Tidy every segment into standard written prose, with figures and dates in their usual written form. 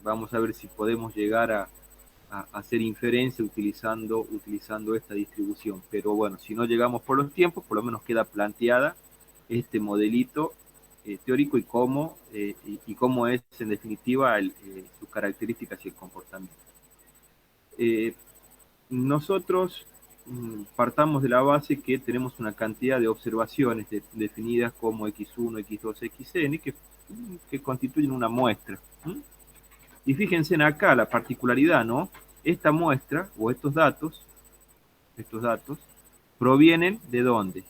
vamos a ver si podemos llegar a hacer inferencia utilizando esta distribución. Pero bueno, si no llegamos por los tiempos, por lo menos queda planteada este modelito teórico y cómo es en definitiva sus características y el comportamiento. Eh, nosotros partamos de la base que tenemos una cantidad de observaciones definidas como x1, x2, xn, que constituyen una muestra. Y fíjense en acá la particularidad, ¿no? Esta muestra o estos datos provienen ¿de dónde?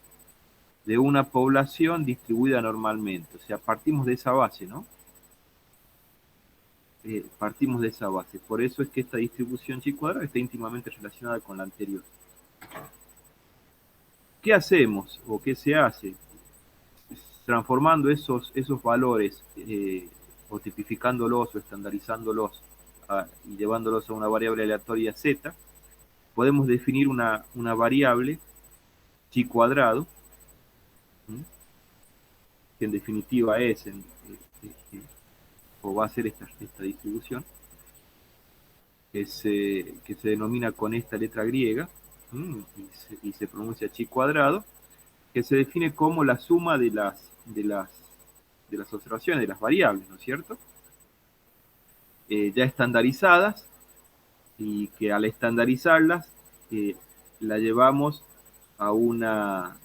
De una población distribuida normalmente. O sea, partimos de esa base, ¿no? Partimos de esa base. Por eso es que esta distribución chi cuadrada está íntimamente relacionada con la anterior. ¿Qué hacemos o qué se hace? Transformando esos valores o tipificándolos o estandarizándolos y llevándolos a una variable aleatoria z, podemos definir una variable chi cuadrado, que en definitiva es o va a ser esta distribución, que se denomina con esta letra griega, y se pronuncia chi cuadrado, que se define como la suma de las observaciones, de las variables, ¿no es cierto? Ya estandarizadas, y que al estandarizarlas la llevamos a una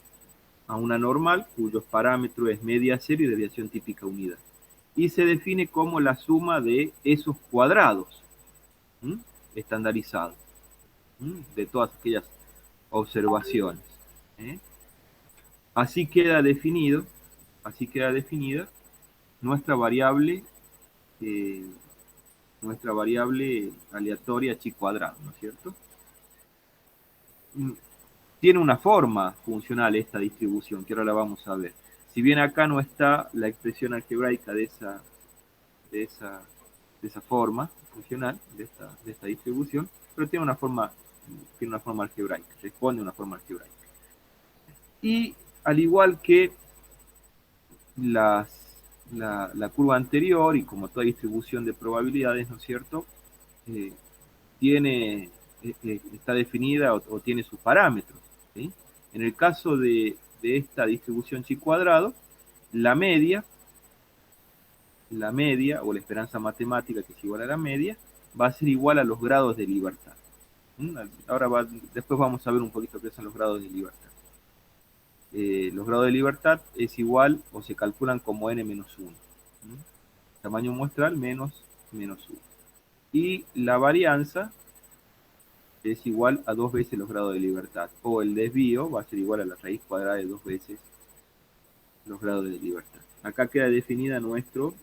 normal cuyos parámetros es media cero y desviación típica unidad. Y se define como la suma de esos cuadrados estandarizados, de todas aquellas observaciones. Así queda definida nuestra variable aleatoria chi cuadrado, ¿no es cierto? Tiene una forma funcional esta distribución, que ahora la vamos a ver. Si bien acá no está la expresión algebraica de esa forma funcional, de esta distribución, pero tiene una forma algebraica, responde a una forma algebraica. Y al igual que la curva anterior, y como toda distribución de probabilidades, ¿no es cierto? Está definida o tiene sus parámetros, ¿sí? En el caso de esta distribución chi cuadrado, la media o la esperanza matemática, que es igual a la media, va a ser igual a los grados de libertad. Después vamos a ver un poquito qué son los grados de libertad. Los grados de libertad es igual o se calculan como n-1. Tamaño muestral menos 1. Y la varianza es igual a 2 veces los grados de libertad. O el desvío va a ser igual a la raíz cuadrada de 2 veces los grados de libertad. Acá queda definida nuestra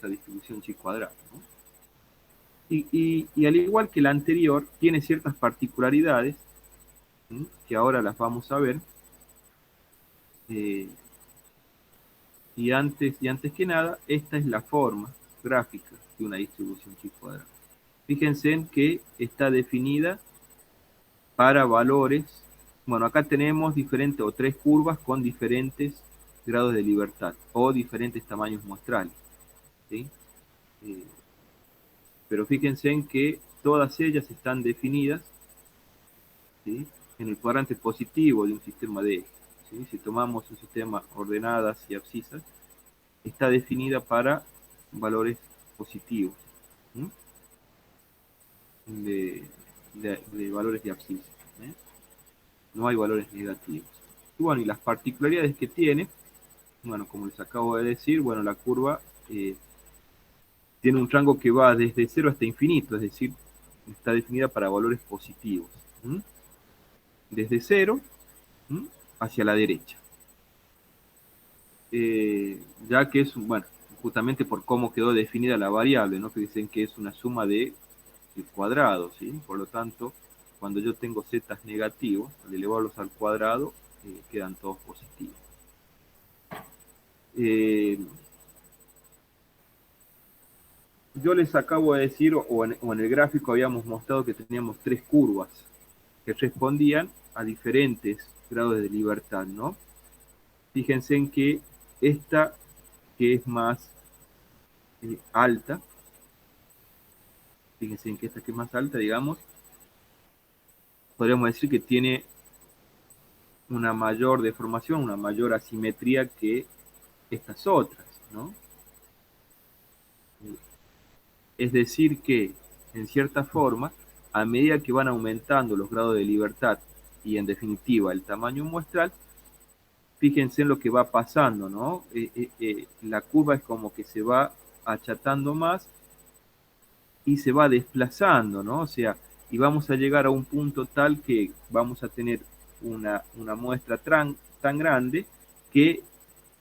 distribución chi cuadrada, ¿no? Y al igual que la anterior, tiene ciertas particularidades, que ahora las vamos a ver. Y antes que nada, esta es la forma gráfica de una distribución chi cuadrada. Fíjense en que está definida para valores. Bueno, acá tenemos diferentes o 3 curvas con diferentes grados de libertad o diferentes tamaños muestrales, ¿sí? Pero fíjense en que todas ellas están definidas, ¿sí?, en el cuadrante positivo de un sistema de ejes, ¿sí? Si tomamos un sistema ordenadas y abscisas, está definida para valores positivos, de valores de abscisa, ¿eh? No hay valores negativos. Y bueno, y las particularidades que tiene, bueno, como les acabo de decir, bueno, la curva tiene un rango que va desde 0 hasta infinito, es decir, está definida para valores positivos. Desde 0 hacia la derecha. Ya que es, bueno, justamente por cómo quedó definida la variable, ¿no? Que dicen que es una suma de cuadrados, ¿sí? Por lo tanto, cuando yo tengo z negativos, al elevarlos al cuadrado, quedan todos positivos. Yo les acabo de decir, o en el gráfico habíamos mostrado que teníamos 3 curvas que respondían a diferentes grados de libertad, ¿no? Fíjense en que esta, que es más alta. Fíjense en que esta que es más alta, digamos, podríamos decir que tiene una mayor deformación, una mayor asimetría que estas otras, ¿no? Es decir que, en cierta forma, a medida que van aumentando los grados de libertad y, en definitiva, el tamaño muestral, fíjense en lo que va pasando, ¿no? La curva es como que se va achatando más y se va desplazando, ¿no? O sea, y vamos a llegar a un punto tal que vamos a tener una muestra tan grande que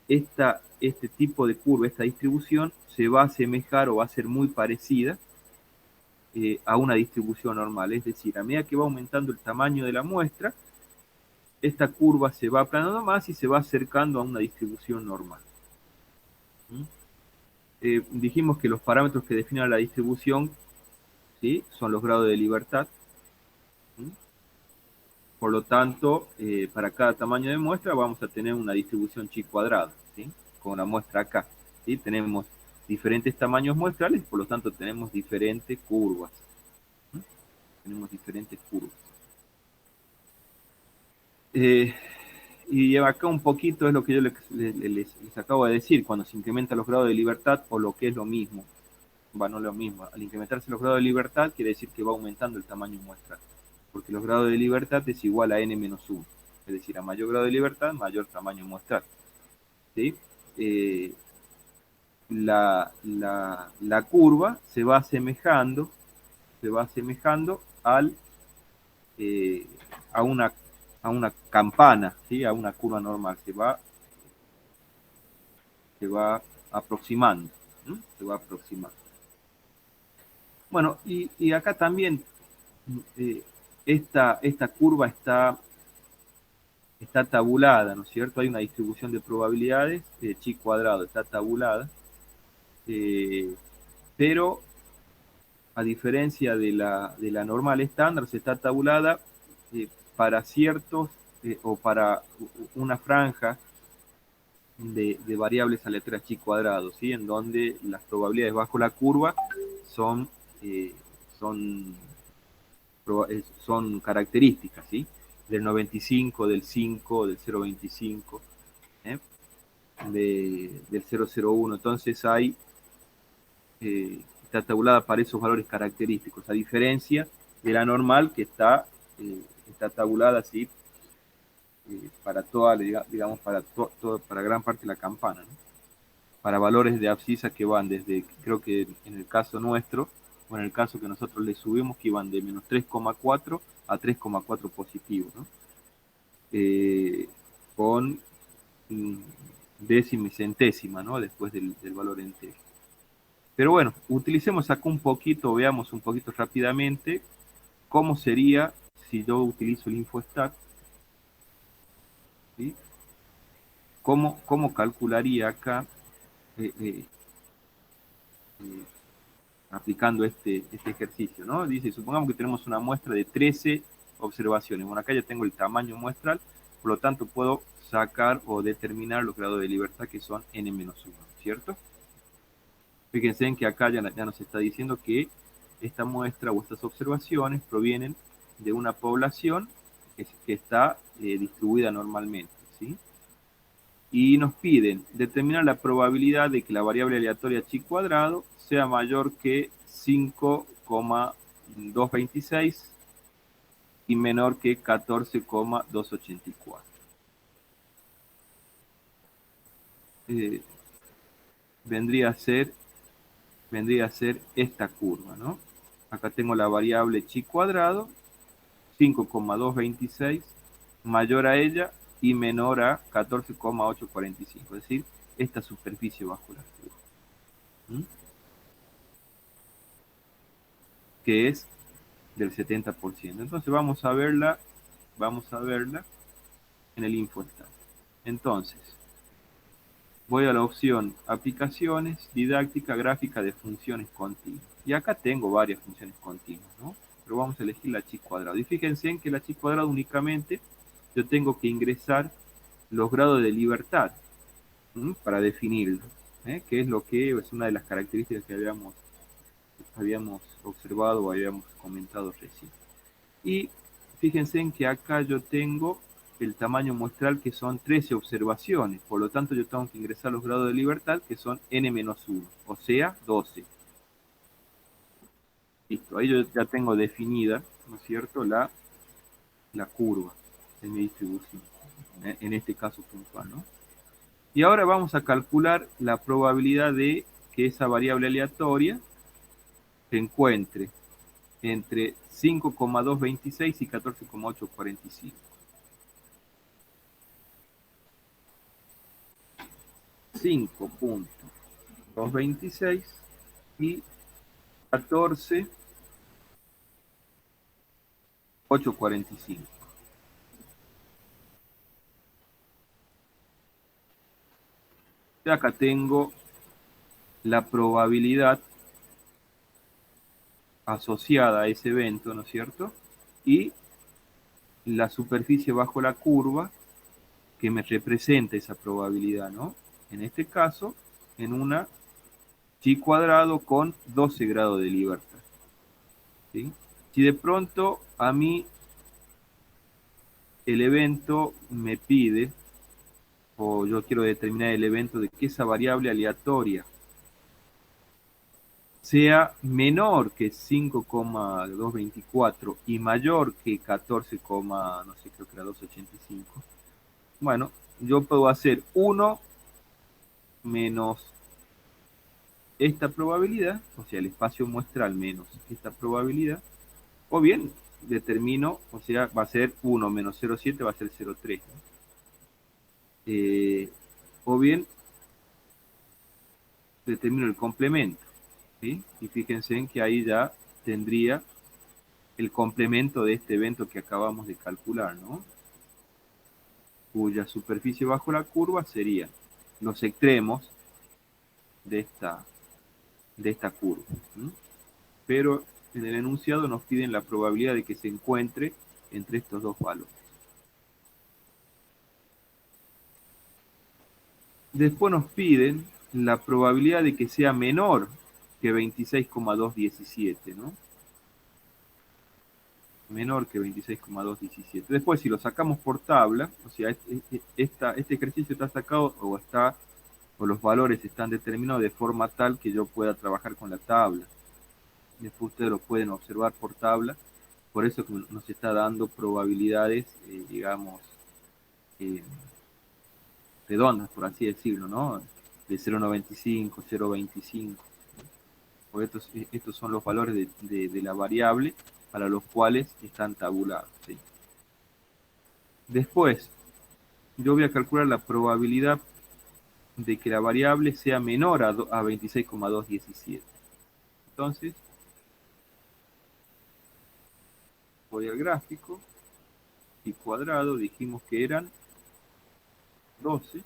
este tipo de curva, esta distribución, se va a asemejar o va a ser muy parecida a una distribución normal. Es decir, a medida que va aumentando el tamaño de la muestra, esta curva se va aplanando más y se va acercando a una distribución normal. ¿Mm? Dijimos que los parámetros que definen la distribución, ¿sí?, son los grados de libertad. ¿Mm? Por lo tanto, para cada tamaño de muestra vamos a tener una distribución chi cuadrada, ¿sí?, con la muestra acá. ¿Sí? Tenemos diferentes tamaños muestrales, por lo tanto tenemos diferentes curvas. ¿Mm? Tenemos diferentes curvas. Y acá un poquito es lo que yo les acabo de decir, cuando se incrementan los grados de libertad, o lo que es lo mismo. No es lo mismo. Al incrementarse los grados de libertad, quiere decir que va aumentando el tamaño muestral, porque los grados de libertad es igual a n-1. Es decir, a mayor grado de libertad, mayor tamaño muestral. ¿Sí? La curva se va asemejando al, a una campana, ¿sí?, a una curva normal. Se va aproximando. ¿Sí? Se va aproximando. Bueno, y acá también esta curva está tabulada, ¿no es cierto? Hay una distribución de probabilidades, chi cuadrado está tabulada, pero a diferencia de la normal estándar, se está tabulada para ciertos o para una franja de variables aleatorias chi cuadrado, ¿sí?, en donde las probabilidades bajo la curva son, eh, son, son características, ¿sí?, del 95, del 5, del 0,25, ¿eh?, del 0,01. Entonces está tabulada para esos valores característicos, a diferencia de la normal que está tabulada así para toda, digamos, para gran parte de la campana, ¿no?, para valores de abscisa que van desde, creo que en el caso nuestro, o en el caso que nosotros le subimos, que iban de menos 3,4 a 3,4 positivo, ¿no? Con décima y centésima, ¿no?, después del valor entero. Pero bueno, utilicemos acá un poquito, veamos un poquito rápidamente cómo sería si yo utilizo el InfoStat, ¿sí? ¿Cómo calcularía acá eh, eh, eh, aplicando este ejercicio, ¿no? Dice, supongamos que tenemos una muestra de 13 observaciones. Bueno, acá ya tengo el tamaño muestral, por lo tanto puedo sacar o determinar los grados de libertad, que son n-1, ¿cierto? Fíjense en que acá ya nos está diciendo que esta muestra o estas observaciones provienen de una población que está distribuida normalmente, ¿sí? Y nos piden determinar la probabilidad de que la variable aleatoria chi cuadrado sea mayor que 5,226 y menor que 14,284. Vendría a ser esta curva, ¿no? Acá tengo la variable chi cuadrado, 5,226, mayor a ella y menor a 14,845, es decir, esta superficie bajo la curva. ¿Mm? Que es del 70%. Entonces vamos a verla en el InfoStat. Entonces, voy a la opción aplicaciones, didáctica, gráfica de funciones continuas. Y acá tengo varias funciones continuas, ¿no? Pero vamos a elegir la chi cuadrado. Y fíjense en que la chi cuadrado únicamente yo tengo que ingresar los grados de libertad para definirlo. que es lo que es una de las características que habíamos observado o habíamos comentado recién. Y fíjense en que acá yo tengo el tamaño muestral que son 13 observaciones, por lo tanto yo tengo que ingresar los grados de libertad que son n-1, o sea, 12. Listo, ahí yo ya tengo definida, ¿no es cierto?, la curva de mi distribución, en este caso puntual, ¿no? Y ahora vamos a calcular la probabilidad de que esa variable aleatoria se encuentre entre 5,226 y 14,845. 5,226 y 14,845. Y acá tengo la probabilidad asociada a ese evento, ¿no es cierto? Y la superficie bajo la curva que me representa esa probabilidad, ¿no? En este caso, en una chi cuadrado con 12 grados de libertad. ¿Sí? Si de pronto a mí el evento me pide, o yo quiero determinar el evento de que esa variable aleatoria sea menor que 5,224 y mayor que 14, no sé, creo que era 285. Bueno, yo puedo hacer 1 menos esta probabilidad, o sea, el espacio muestral menos esta probabilidad, o bien determino, o sea, va a ser 1 menos 0,7 va a ser 0,3, ¿no? O bien determino el complemento, ¿sí? Y fíjense en que ahí ya tendría el complemento de este evento que acabamos de calcular, ¿no? Cuya superficie bajo la curva serían los extremos de esta curva, ¿sí? Pero en el enunciado nos piden la probabilidad de que se encuentre entre estos dos valores. Después nos piden la probabilidad de que sea menor que 26,217, ¿no? Menor que 26,217. Después, si lo sacamos por tabla, o sea, este ejercicio está sacado o los valores están determinados de forma tal que yo pueda trabajar con la tabla. Después ustedes lo pueden observar por tabla. Por eso que nos está dando probabilidades, digamos, eh, redondas, por así decirlo, ¿no? De 0,95, 0,25. Porque estos son los valores de la variable para los cuales están tabulados, ¿sí? Después, yo voy a calcular la probabilidad de que la variable sea menor a 26,217. Entonces, voy al gráfico y cuadrado, dijimos que eran 12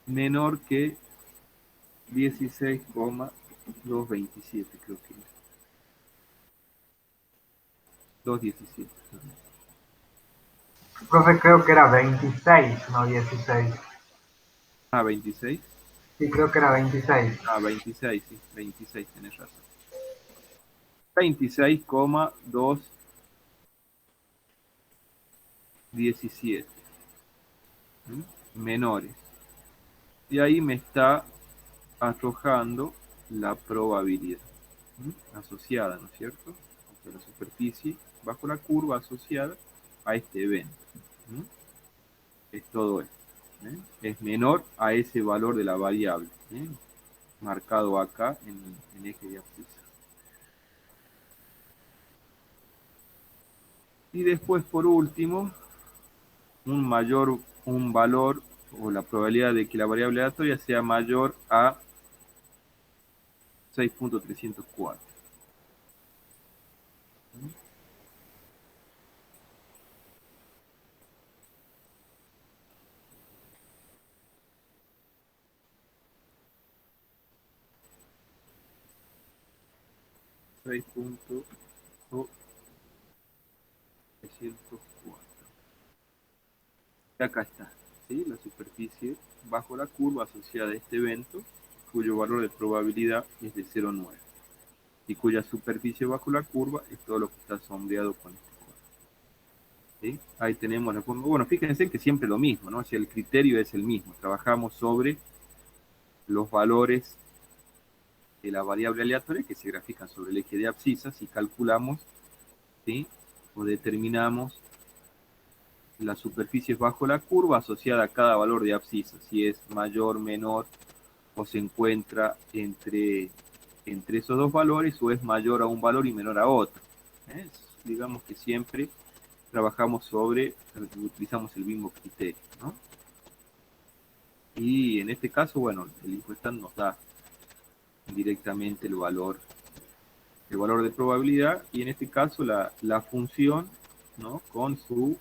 menor que 16,227, creo que es. 217. Profe, creo que era 26, no 16. Ah, 26. Sí, creo que era 26. Ah, 26, sí, 26, tenés razón. 26,217. Menores. Y ahí me está arrojando la probabilidad asociada, ¿no es cierto? O sea, la superficie bajo la curva asociada a este evento. Es todo esto. Es menor a ese valor de la variable, marcado acá en eje de abscisa. Y después, por último, un valor o la probabilidad de que la variable aleatoria sea mayor a 6,304. 6,304. Y acá está. ¿sí? La superficie bajo la curva asociada a este evento, cuyo valor de probabilidad es de 0,9 y cuya superficie bajo la curva es todo lo que está sombreado con este color. ¿Sí? Ahí tenemos la forma. Bueno, fíjense que siempre lo mismo, ¿no? O sea, el criterio es el mismo. Trabajamos sobre los valores de la variable aleatoria que se grafican sobre el eje de abscisas y calculamos, ¿sí? O determinamos las superficies bajo la curva asociada a cada valor de abscisa, si es mayor, menor o se encuentra entre esos dos valores o es mayor a un valor y menor a otro. Digamos que siempre trabajamos utilizamos el mismo criterio, ¿no? Y en este caso, bueno, el InfoStat nos da directamente el valor de probabilidad y en este caso la función, ¿no? Con su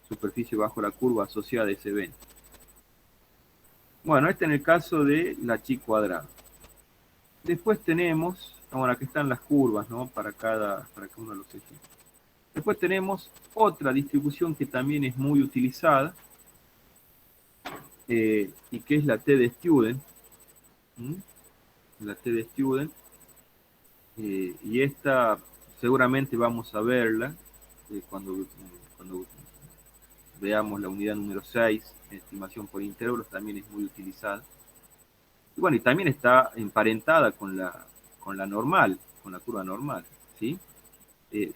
superficie bajo la curva asociada a ese evento. Bueno, este en el caso de la chi cuadrada. Después tenemos, bueno, aquí están las curvas, ¿no? Para cada uno de los ejemplos. Después tenemos otra distribución que también es muy utilizada y que es la T de Student. La T de Student. Y esta seguramente vamos a verla cuando veamos la unidad número 6, estimación por intervalos, también es muy utilizada. Y bueno, y también está emparentada con la normal, con la curva normal, ¿sí?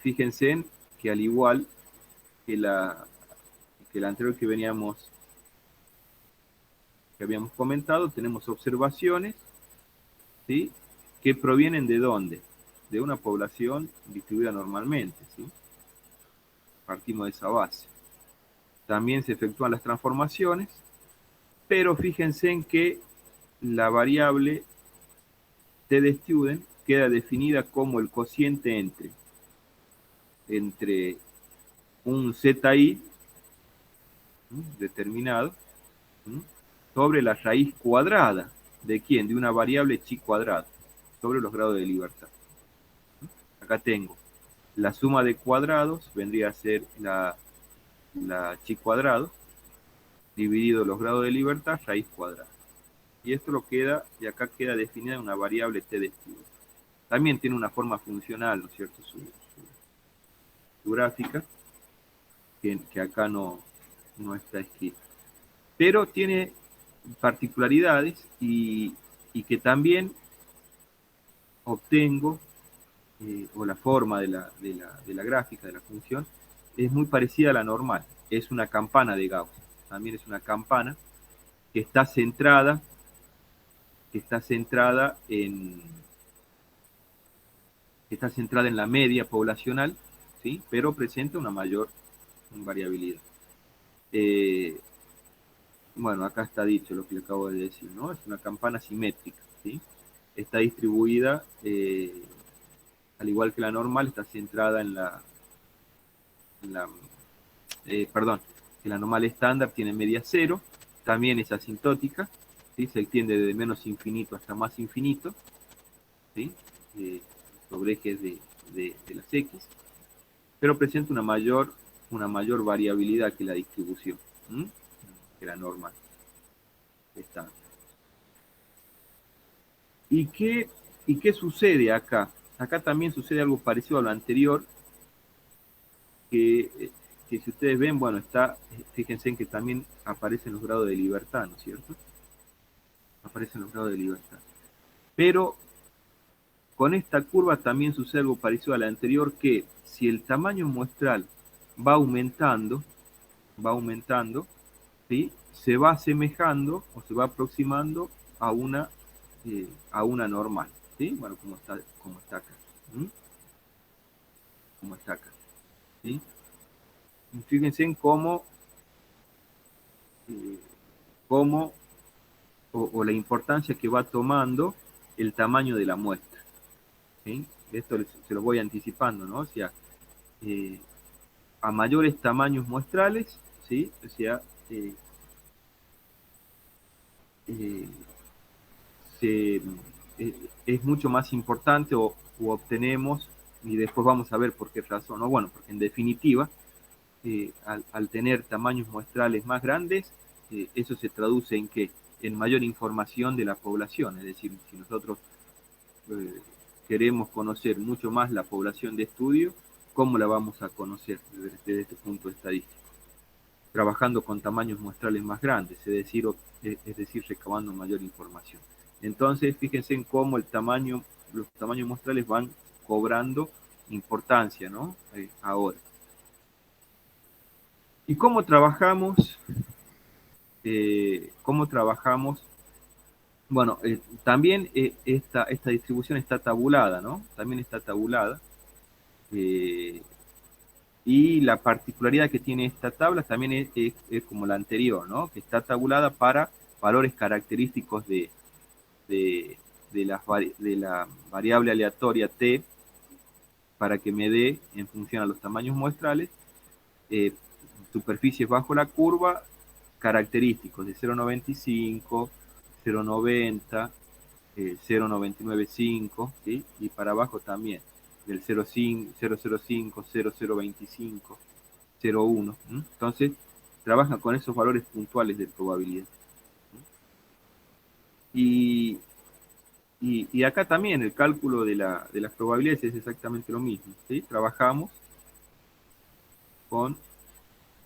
Fíjense que al igual que la anterior que habíamos comentado, tenemos observaciones, ¿sí? Que provienen de ¿dónde? De una población distribuida normalmente, ¿sí? Partimos de esa base. También se efectúan las transformaciones, pero fíjense en que la variable T de Student queda definida como el cociente entre un ZI determinado sobre la raíz cuadrada de quién, de una variable chi cuadrada sobre los grados de libertad. Acá tengo la suma de cuadrados, vendría a ser la chi cuadrado dividido los grados de libertad, raíz cuadrada. Y esto lo queda, y acá queda definida una variable T de Student. También tiene una forma funcional, ¿no es cierto? Su gráfica, que acá no está escrita. Pero tiene particularidades y que también obtengo, o la forma de la gráfica, de la función, es muy parecida a la normal. Es una campana de Gauss. También es una campana que está centrada en la media poblacional, ¿sí? Pero presenta una mayor variabilidad. Bueno, acá está dicho lo que le acabo de decir, ¿no? Es una campana simétrica, ¿sí? Está distribuida, al igual que la normal, está centrada perdón, que la normal estándar tiene media cero, también es asintótica, ¿sí? Se extiende de menos infinito hasta más infinito, ¿sí? Sobre ejes de las X, pero presenta una mayor variabilidad que la distribución, que la normal estándar. ¿Y qué sucede acá? Acá también sucede algo parecido a lo anterior, que si ustedes ven, bueno, fíjense en que también aparecen los grados de libertad, ¿no es cierto? Aparecen los grados de libertad. Pero con esta curva también sucede algo parecido a la anterior, que si el tamaño muestral va aumentando, ¿sí? Se va asemejando o se va aproximando a una normal, ¿sí? Bueno, como está acá. Como está acá, ¿sí? Fíjense en cómo o la importancia que va tomando el tamaño de la muestra, ¿sí? Esto se lo voy anticipando, ¿no? O sea, a mayores tamaños muestrales, ¿sí? O sea, es mucho más importante o obtenemos, y después vamos a ver por qué razón, ¿no? Bueno, porque en definitiva, al tener tamaños muestrales más grandes, eso se traduce en qué? En mayor información de la población. Es decir, si nosotros eh, queremos conocer mucho más la población de estudio, ¿cómo la vamos a conocer desde este punto estadístico? Trabajando con tamaños muestrales más grandes, es decir, recabando mayor información. Entonces, fíjense en cómo los tamaños muestrales van cobrando importancia, ¿no? Ahora. ¿Y cómo trabajamos? ¿Cómo trabajamos? Bueno, también esta distribución está tabulada, ¿no? También está tabulada. Eh, y la particularidad que tiene esta tabla también es como la anterior, ¿no? Que está tabulada para valores característicos de, de la variable aleatoria t, para que me dé, en función a los tamaños muestrales, superficies bajo la curva característicos de 0,95, 0,90, 0,995, ¿sí? Y para abajo también, del 0,05, 0,05, 0,025, 0,1. Entonces, trabajan con esos valores puntuales de probabilidad. Y, y acá también el cálculo de las probabilidades es exactamente lo mismo, ¿sí? Trabajamos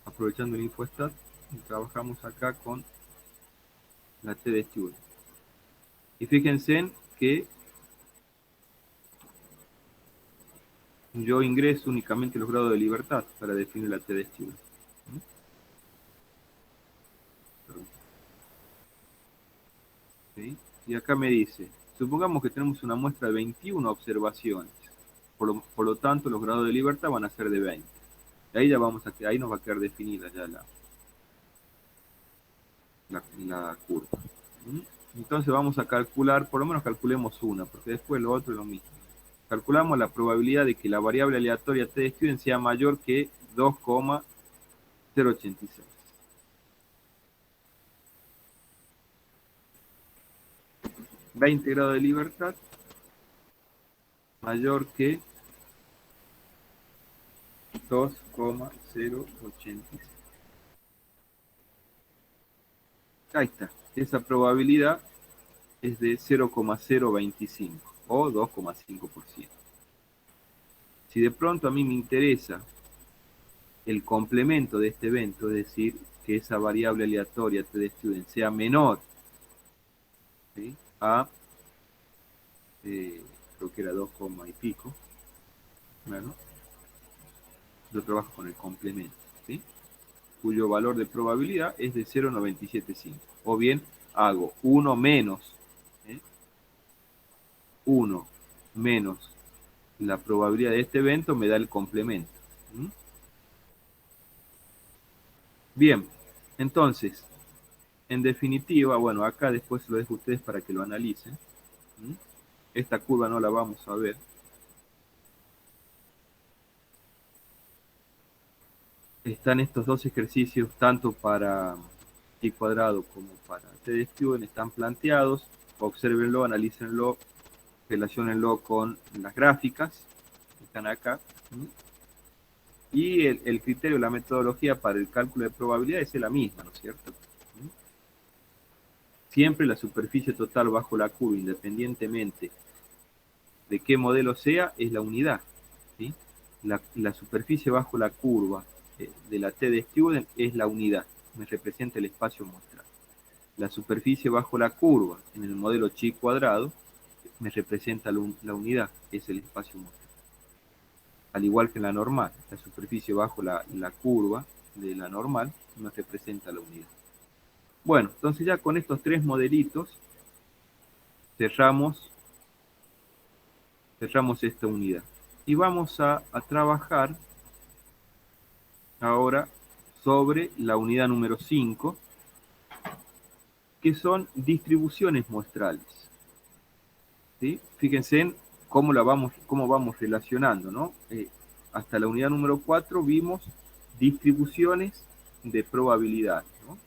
aprovechando el InfoStat, y trabajamos acá con la T de Stewart. Y fíjense en que yo ingreso únicamente los grados de libertad para definir la T de Stewart. ¿Sí? Y acá me dice, supongamos que tenemos una muestra de 21 observaciones. Por lo tanto, los grados de libertad van a ser de 20. Y ahí, ahí nos va a quedar definida ya la curva. Entonces vamos a calcular, por lo menos calculemos una, porque después lo otro es lo mismo. Calculamos la probabilidad de que la variable aleatoria T de Stewart sea mayor que 2,086. 20 grados de libertad mayor que 2,086. Ahí está. Esa probabilidad es de 0,025 o 2,5%. Si de pronto a mí me interesa el complemento de este evento, es decir, que esa variable aleatoria T de Stewart sea menor, ¿sí? A, creo que era 2, y pico, bueno, yo trabajo con el complemento, ¿sí? Cuyo valor de probabilidad es de 0,975. O bien hago 1 menos, ¿eh? 1 menos la probabilidad de este evento me da el complemento. Bien, entonces, en definitiva, bueno, acá después lo dejo a ustedes para que lo analicen. Esta curva no la vamos a ver. Están estos dos ejercicios, tanto para y cuadrado como para T de Stewart, están planteados. Obsérvenlo, analícenlo, relaciónenlo con las gráficas que están acá. Y el criterio, la metodología para el cálculo de probabilidad es la misma, ¿no es cierto? Siempre la superficie total bajo la curva, independientemente de qué modelo sea, es la unidad, ¿sí? La superficie bajo la curva de la T de Stewart es la unidad, me representa el espacio muestral. La superficie bajo la curva en el modelo chi cuadrado me representa la unidad, es el espacio muestral. Al igual que en la normal, la superficie bajo la curva de la normal nos representa la unidad. Bueno, entonces ya con estos tres modelitos cerramos esta unidad. Y vamos a trabajar ahora sobre la unidad número 5, que son distribuciones muestrales. ¿Sí? Fíjense en cómo vamos relacionando, ¿no? Hasta la unidad número 4 vimos distribuciones de probabilidad, ¿no?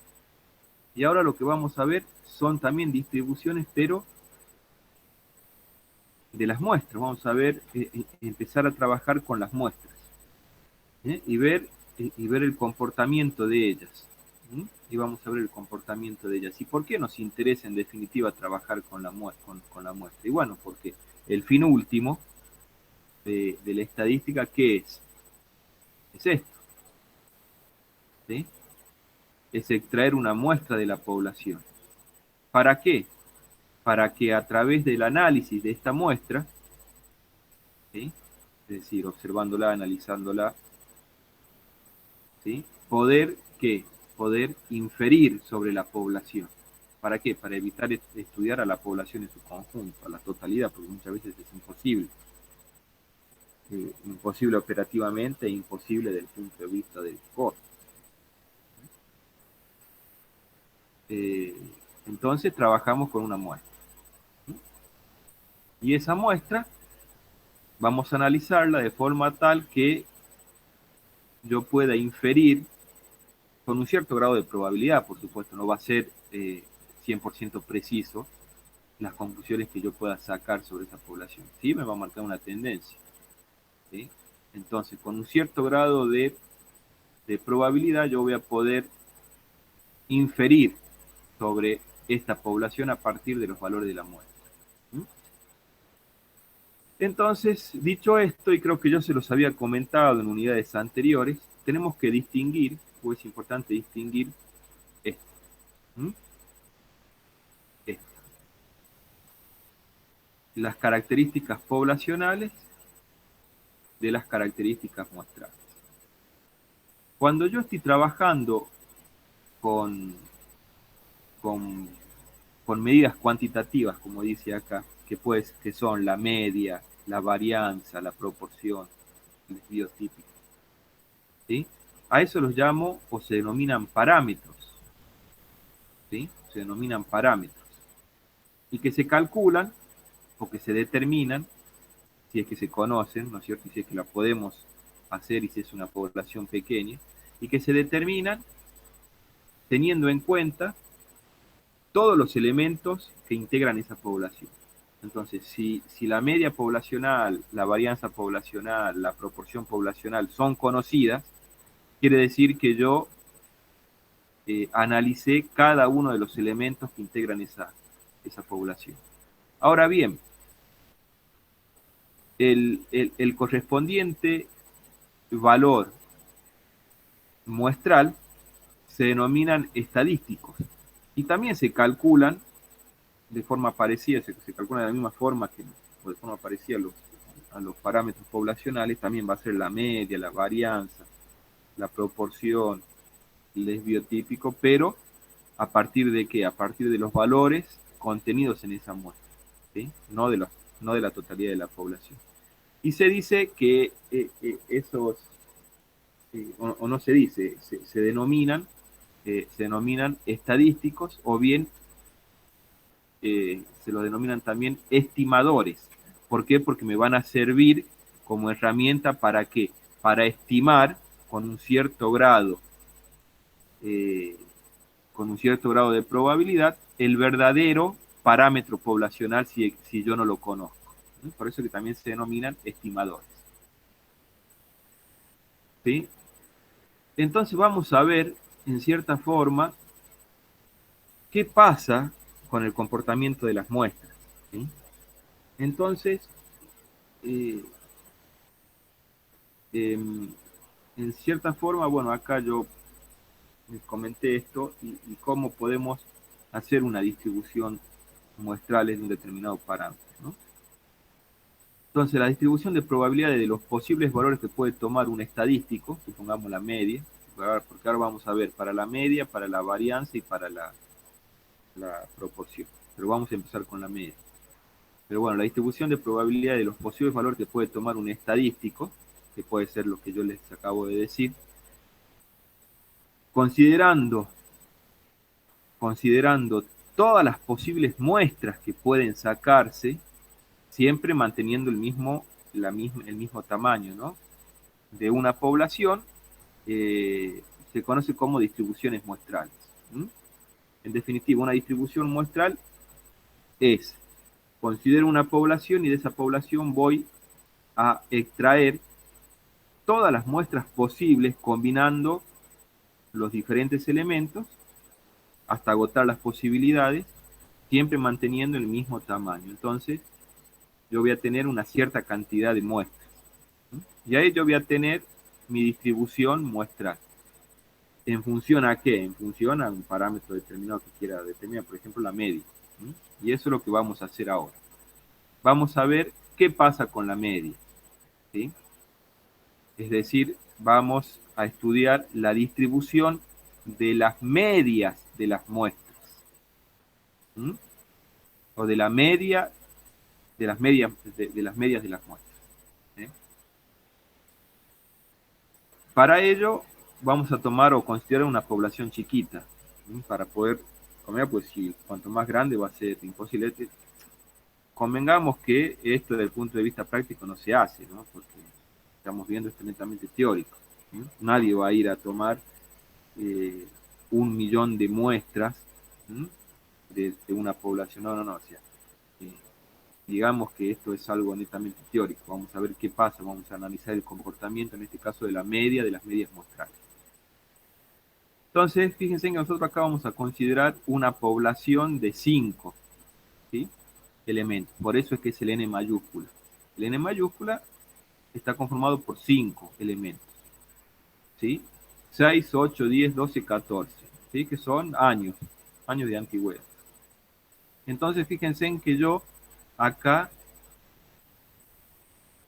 Y ahora lo que vamos a ver son también distribuciones, pero de las muestras. Vamos a ver, empezar a trabajar con las muestras, y ver y ver el comportamiento de ellas. Y vamos a ver el comportamiento de ellas. ¿Y por qué nos interesa en definitiva trabajar con la muestra? Y bueno, porque el fin último de la estadística, ¿qué es? Es esto, ¿sí? Es extraer una muestra de la población. ¿Para qué? Para que a través del análisis de esta muestra, ¿sí? Es decir, observándola, analizándola, ¿sí? Poder inferir sobre la población. ¿Para qué? Para evitar estudiar a la población en su conjunto, a la totalidad, porque muchas veces es imposible. Imposible operativamente e imposible desde el punto de vista del costo. Entonces trabajamos con una muestra. Y esa muestra vamos a analizarla de forma tal que yo pueda inferir con un cierto grado de probabilidad, por supuesto, no va a ser 100% preciso las conclusiones que yo pueda sacar sobre esa población. Sí, me va a marcar una tendencia. ¿Sí? Entonces, con un cierto grado de probabilidad, yo voy a poder inferir sobre esta población a partir de los valores de la muestra. ¿Sí? Entonces, dicho esto, y creo que yo se los había comentado en unidades anteriores, tenemos que distinguir, o es importante distinguir esto. Esto. Las características poblacionales de las características muestrales. Cuando yo estoy trabajando con, con, con medidas cuantitativas, como dice acá, que son la media, la varianza, la proporción, el desvío típico, ¿sí? A eso los llamo o se denominan parámetros, ¿sí? Se denominan parámetros y que se calculan o que se determinan si es que se conocen, ¿no es cierto? Y si es que la podemos hacer y si es una población pequeña, y que se determinan teniendo en cuenta todos los elementos que integran esa población. Entonces, si la media poblacional, la varianza poblacional, la proporción poblacional son conocidas, quiere decir que yo analicé cada uno de los elementos que integran esa población. Ahora bien, el correspondiente valor muestral se denominan estadísticos y también se calculan de forma parecida, se calculan de la misma forma que, o de forma parecida a los parámetros poblacionales, también va a ser la media, la varianza, la proporción, el desvío típico, pero ¿a partir de qué? A partir de los valores contenidos en esa muestra, ¿sí? No de la totalidad de la población. Y se dice que esos, o no se dice, se denominan estadísticos o bien se lo denominan también estimadores. ¿Por qué? Porque me van a servir como herramienta para qué? Para estimar con un cierto grado eh, de probabilidad el verdadero parámetro poblacional si yo no lo conozco. Por eso que también se denominan estimadores. ¿Sí? Entonces vamos a ver, en cierta forma, qué pasa con el comportamiento de las muestras. ¿Sí? Entonces, eh, en cierta forma, bueno, acá yo les comenté esto y cómo podemos hacer una distribución muestral en un determinado parámetro, ¿no? Entonces, la distribución de probabilidades de los posibles valores que puede tomar un estadístico, supongamos la media, porque ahora vamos a ver para la media, para la varianza y para la proporción. Pero vamos a empezar con la media. Pero bueno, la distribución de probabilidad de los posibles valores que puede tomar un estadístico, que puede ser lo que yo les acabo de decir, considerando todas las posibles muestras que pueden sacarse, siempre manteniendo el mismo tamaño, ¿no? De una población, se conoce como distribuciones muestrales. En definitiva, una distribución muestral es, considero una población y de esa población voy a extraer todas las muestras posibles combinando los diferentes elementos hasta agotar las posibilidades, siempre manteniendo el mismo tamaño. Entonces, yo voy a tener una cierta cantidad de muestras. Y ahí yo voy a tener mi distribución muestral. ¿En función a qué? En función a un parámetro determinado que quiera determinar, por ejemplo, la media. Y eso es lo que vamos a hacer ahora. Vamos a ver qué pasa con la media. ¿Sí? Es decir, vamos a estudiar la distribución de las medias de las muestras. O de la media, de las medias de las medias de las muestras. ¿Sí? Para ello, vamos a tomar o considerar una población chiquita, ¿sí? Para poder comer, pues si cuanto más grande va a ser imposible. Convengamos que esto desde el punto de vista práctico no se hace, ¿no? Porque estamos viendo esto netamente teórico. ¿Sí? Nadie va a ir a tomar 1.000.000 de muestras de una población. No, o sea, digamos que esto es algo netamente teórico. Vamos a ver qué pasa, vamos a analizar el comportamiento, en este caso de la media, de las medias muestrales. Entonces, fíjense que nosotros acá vamos a considerar una población de 5, ¿sí? Elementos. Por eso es que es el n mayúscula. El n mayúscula está conformado por 5 elementos, ¿sí? 6, 8, 10, 12, 14, ¿sí? Que son años de antigüedad. Entonces, fíjense en que yo acá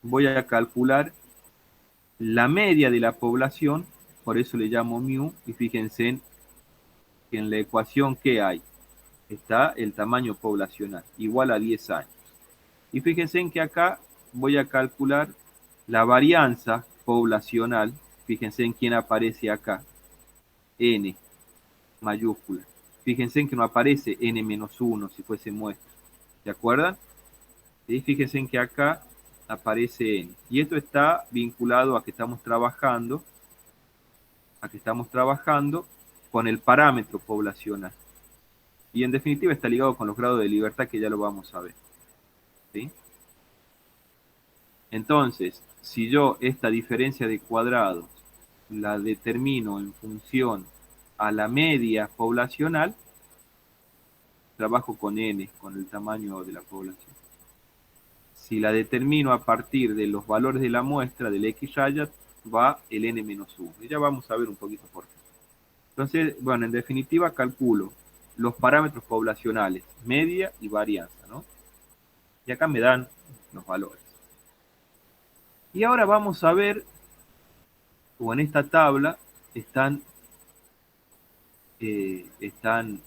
voy a calcular la media de la población, por eso le llamo mu, y fíjense que en la ecuación que hay está el tamaño poblacional, igual a 10 años. Y fíjense en que acá voy a calcular la varianza poblacional, fíjense en quién aparece acá, n mayúscula. Fíjense en que no aparece n-1 si fuese muestra, ¿de acuerdo? Y fíjense en que acá aparece n. Y esto está vinculado a que estamos trabajando con el parámetro poblacional. Y en definitiva está ligado con los grados de libertad que ya lo vamos a ver. ¿Sí? Entonces, si yo esta diferencia de cuadrados la determino en función a la media poblacional, trabajo con n, con el tamaño de la población. Si la determino a partir de los valores de la muestra del x raya, va el n-1. Y ya vamos a ver un poquito por qué. Entonces, bueno, en definitiva calculo los parámetros poblacionales, media y varianza, ¿no? Y acá me dan los valores. Y ahora vamos a ver, o en esta tabla están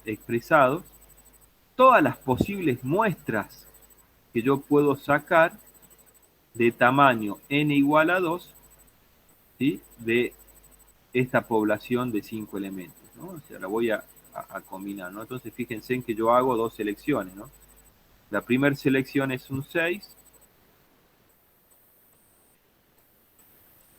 expresados todas las posibles muestras que yo puedo sacar de tamaño n igual a 2, ¿sí? De esta población de 5 elementos, ¿no? O sea, la voy a combinar, ¿no? Entonces fíjense en que yo hago 2 selecciones, ¿no? La primera selección es un 6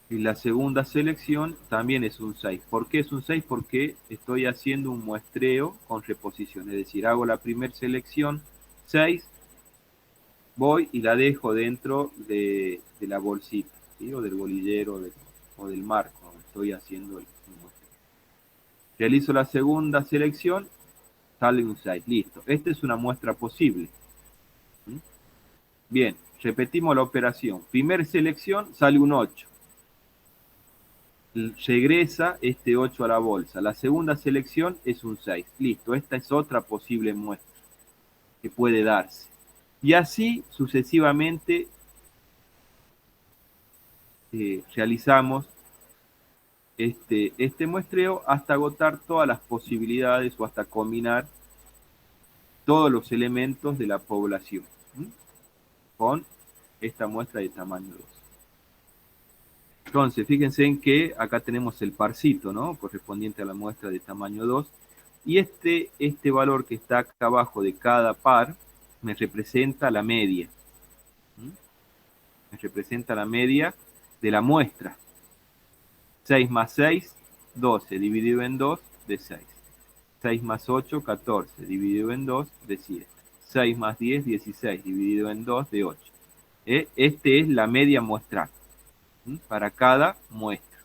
y la segunda selección también es un 6. ¿Por qué es un 6? Porque estoy haciendo un muestreo con reposición, es decir, hago la primera selección 6, voy y la dejo dentro de la bolsita, ¿sí? O del bolillero o del marco, donde estoy haciendo el muestreo. Realizo la segunda selección, sale un 6, listo. Esta es una muestra posible. Bien, repetimos la operación. Primera selección, sale un 8. Regresa este 8 a la bolsa. La segunda selección es un 6. Listo, esta es otra posible muestra que puede darse. Y así sucesivamente realizamos este muestreo hasta agotar todas las posibilidades o hasta combinar todos los elementos de la población con esta muestra de tamaño 2. Entonces, fíjense en que acá tenemos el parcito, ¿no? Correspondiente a la muestra de tamaño 2. Y este valor que está acá abajo de cada par me representa la media. Me representa la media de la muestra. 6 más 6, 12, dividido en 2, de 6. 6 más 8, 14, dividido en 2, de 7. 6 más 10, 16, dividido en 2, de 8. Este es la media muestral. para cada muestra.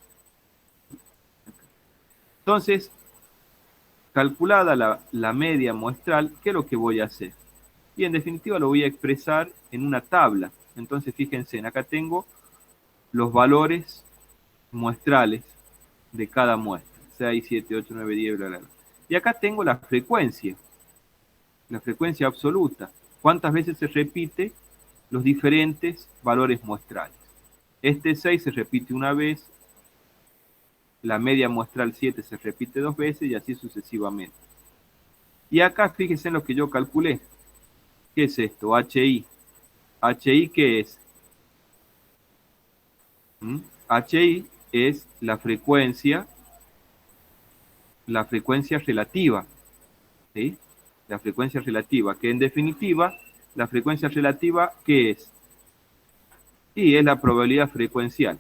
Entonces, calculada la media muestral, ¿qué es lo que voy a hacer? Y en definitiva lo voy a expresar en una tabla. Entonces, fíjense, acá tengo los valores muestrales de cada muestra. 6, 7, 8, 9, 10, bla, bla, bla. Y acá tengo la frecuencia absoluta. ¿Cuántas veces se repite los diferentes valores muestrales? Este 6 se repite una vez, la media muestral 7 se repite 2 veces y así sucesivamente. Y acá fíjense en lo que yo calculé. ¿Qué es esto? HI. HI, ¿qué es? HI es la frecuencia relativa, ¿sí? La frecuencia relativa, que en definitiva, la frecuencia relativa, ¿qué es? Y es la probabilidad frecuencial.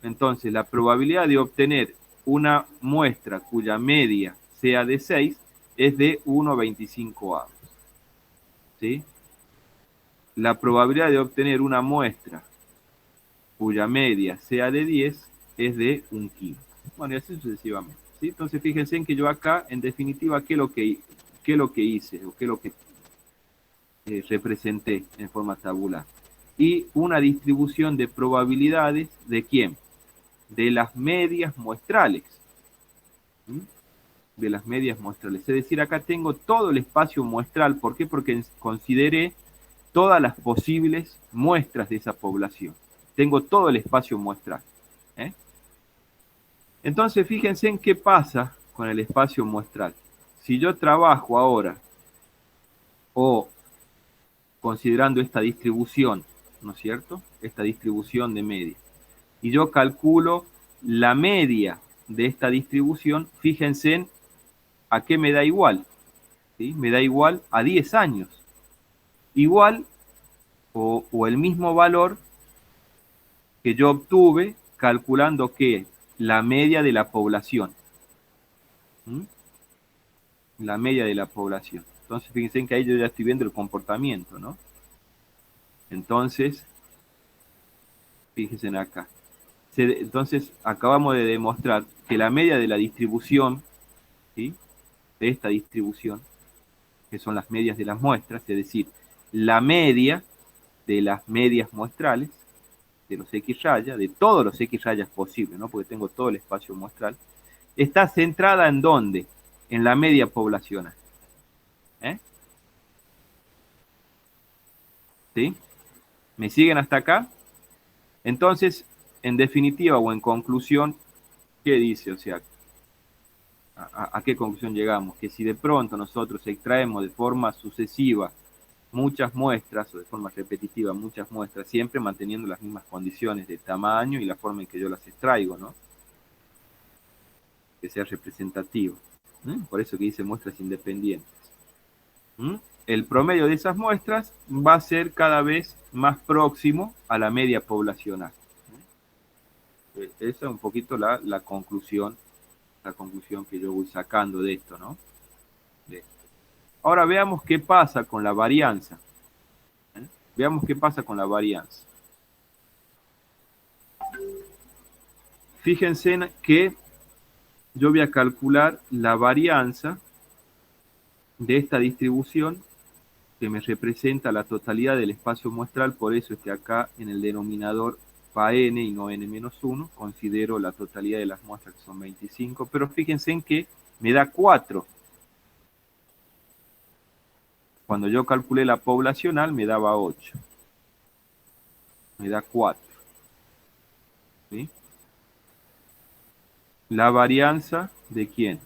Entonces, la probabilidad de obtener una muestra cuya media sea de 6 es de 1/25, ¿sí? La probabilidad de obtener una muestra cuya media sea de 10 es de 1 quinto. Bueno, y así sucesivamente, ¿sí? Entonces, fíjense en que yo acá, en definitiva, ¿qué es lo que hice? ¿O qué es lo que representé en forma tabular? Y una distribución de probabilidades, ¿de quién? De las medias muestrales. De las medias muestrales. Es decir, acá tengo todo el espacio muestral. ¿Por qué? Porque consideré todas las posibles muestras de esa población. Tengo todo el espacio muestral. Entonces, fíjense en qué pasa con el espacio muestral. Si yo trabajo ahora, o considerando esta distribución, ¿no es cierto? Esta distribución de media. Y yo calculo la media de esta distribución, fíjense en a qué me da igual. ¿Sí? Me da igual a 10 años. Igual o el mismo valor que yo obtuve calculando que la media de la población. La media de la población. Entonces, fíjense que ahí yo ya estoy viendo el comportamiento, ¿no? Entonces, fíjense acá. Entonces, acabamos de demostrar que la media de la distribución, ¿sí? De esta distribución, que son las medias de las muestras, es decir, la media de las medias muestrales, de los X rayas, de todos los X rayas posibles, ¿no? Porque tengo todo el espacio muestral, está centrada en ¿dónde? En la media poblacional. ¿Sí? ¿Me siguen hasta acá? Entonces, en definitiva o en conclusión, ¿qué dice? O sea, ¿a qué conclusión llegamos? Que si de pronto nosotros extraemos de forma sucesiva muchas muestras, o de forma repetitiva muchas muestras, siempre manteniendo las mismas condiciones de tamaño y la forma en que yo las extraigo, ¿no? Que sea representativo. Por eso que dice muestras independientes. El promedio de esas muestras va a ser cada vez más próximo a la media poblacional. Esa es un poquito la conclusión que yo voy sacando de esto, ¿no? Ahora veamos qué pasa con la varianza. Veamos qué pasa con la varianza. Fíjense que yo voy a calcular la varianza de esta distribución que me representa la totalidad del espacio muestral, por eso es que acá en el denominador va n y no n-1, considero la totalidad de las muestras que son 25, pero fíjense en que me da 4. Cuando yo calculé la poblacional me daba 8. Me da 4. ¿Sí? La varianza ¿de quién?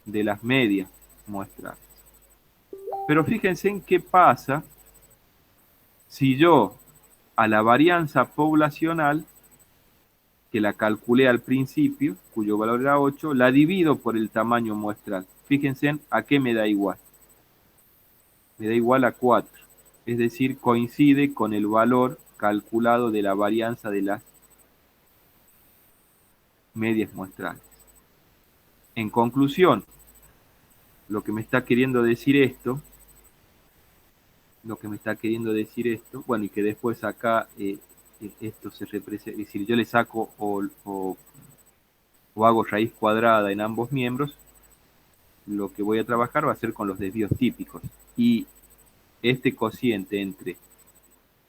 De las medias muestrales. Pero fíjense en qué pasa si yo a la varianza poblacional, que la calculé al principio, cuyo valor era 8, la divido por el tamaño muestral. Fíjense en a qué me da igual. Me da igual a 4. Es decir, coincide con el valor calculado de la varianza de las medias muestrales. En conclusión, lo que me está queriendo decir esto, bueno, y que después acá esto se representa, es decir, yo le saco o hago raíz cuadrada en ambos miembros, lo que voy a trabajar va a ser con los desvíos típicos. Y este cociente entre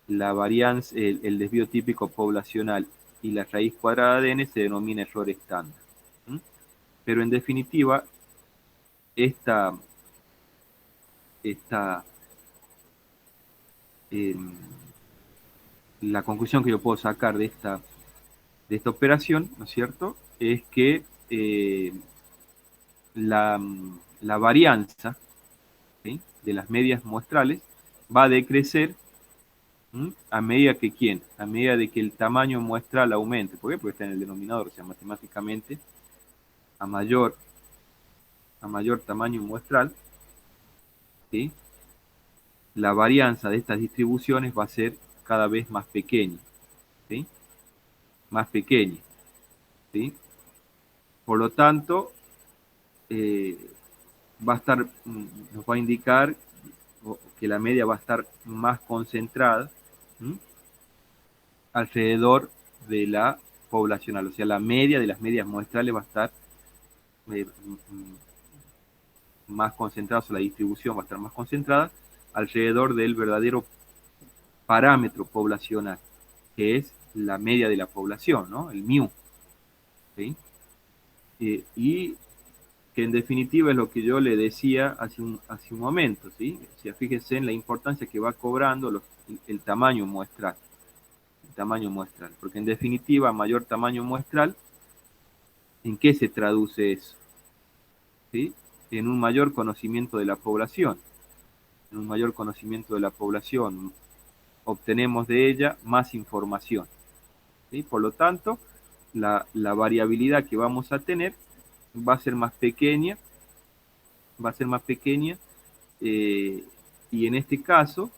la varianza, el desvío típico poblacional y la raíz cuadrada de n se denomina error estándar. ¿Mm? Pero en definitiva, esta, esta eh, la conclusión que yo puedo sacar de esta operación, ¿no es cierto?, es que la varianza, ¿sí?, de las medias muestrales va a decrecer. ¿Mm? A medida que ¿quién? A medida de que el tamaño muestral aumente. ¿Por qué? Porque está en el denominador, o sea, matemáticamente, a mayor tamaño muestral, ¿sí?, la varianza de estas distribuciones va a ser cada vez más pequeña, ¿sí?, más pequeña, ¿sí? Por lo tanto, eh, va a estar, nos va a indicar que la media va a estar más concentrada, ¿sí?, alrededor de la poblacional, o sea, la media de las medias muestrales va a estar más concentrada, o sea, la distribución va a estar más concentrada alrededor del verdadero parámetro poblacional, que es la media de la población, ¿no?, el mu, ¿sí? Y que en definitiva es lo que yo le decía hace un momento, ¿sí? O sea, fíjense en la importancia que va cobrando el tamaño muestral, porque en definitiva, mayor tamaño muestral, ¿en qué se traduce eso? ¿Sí? En un mayor conocimiento de la población. En un mayor conocimiento de la población obtenemos de ella más información, ¿sí? Por lo tanto, la variabilidad que vamos a tener va a ser más pequeña, y en este caso,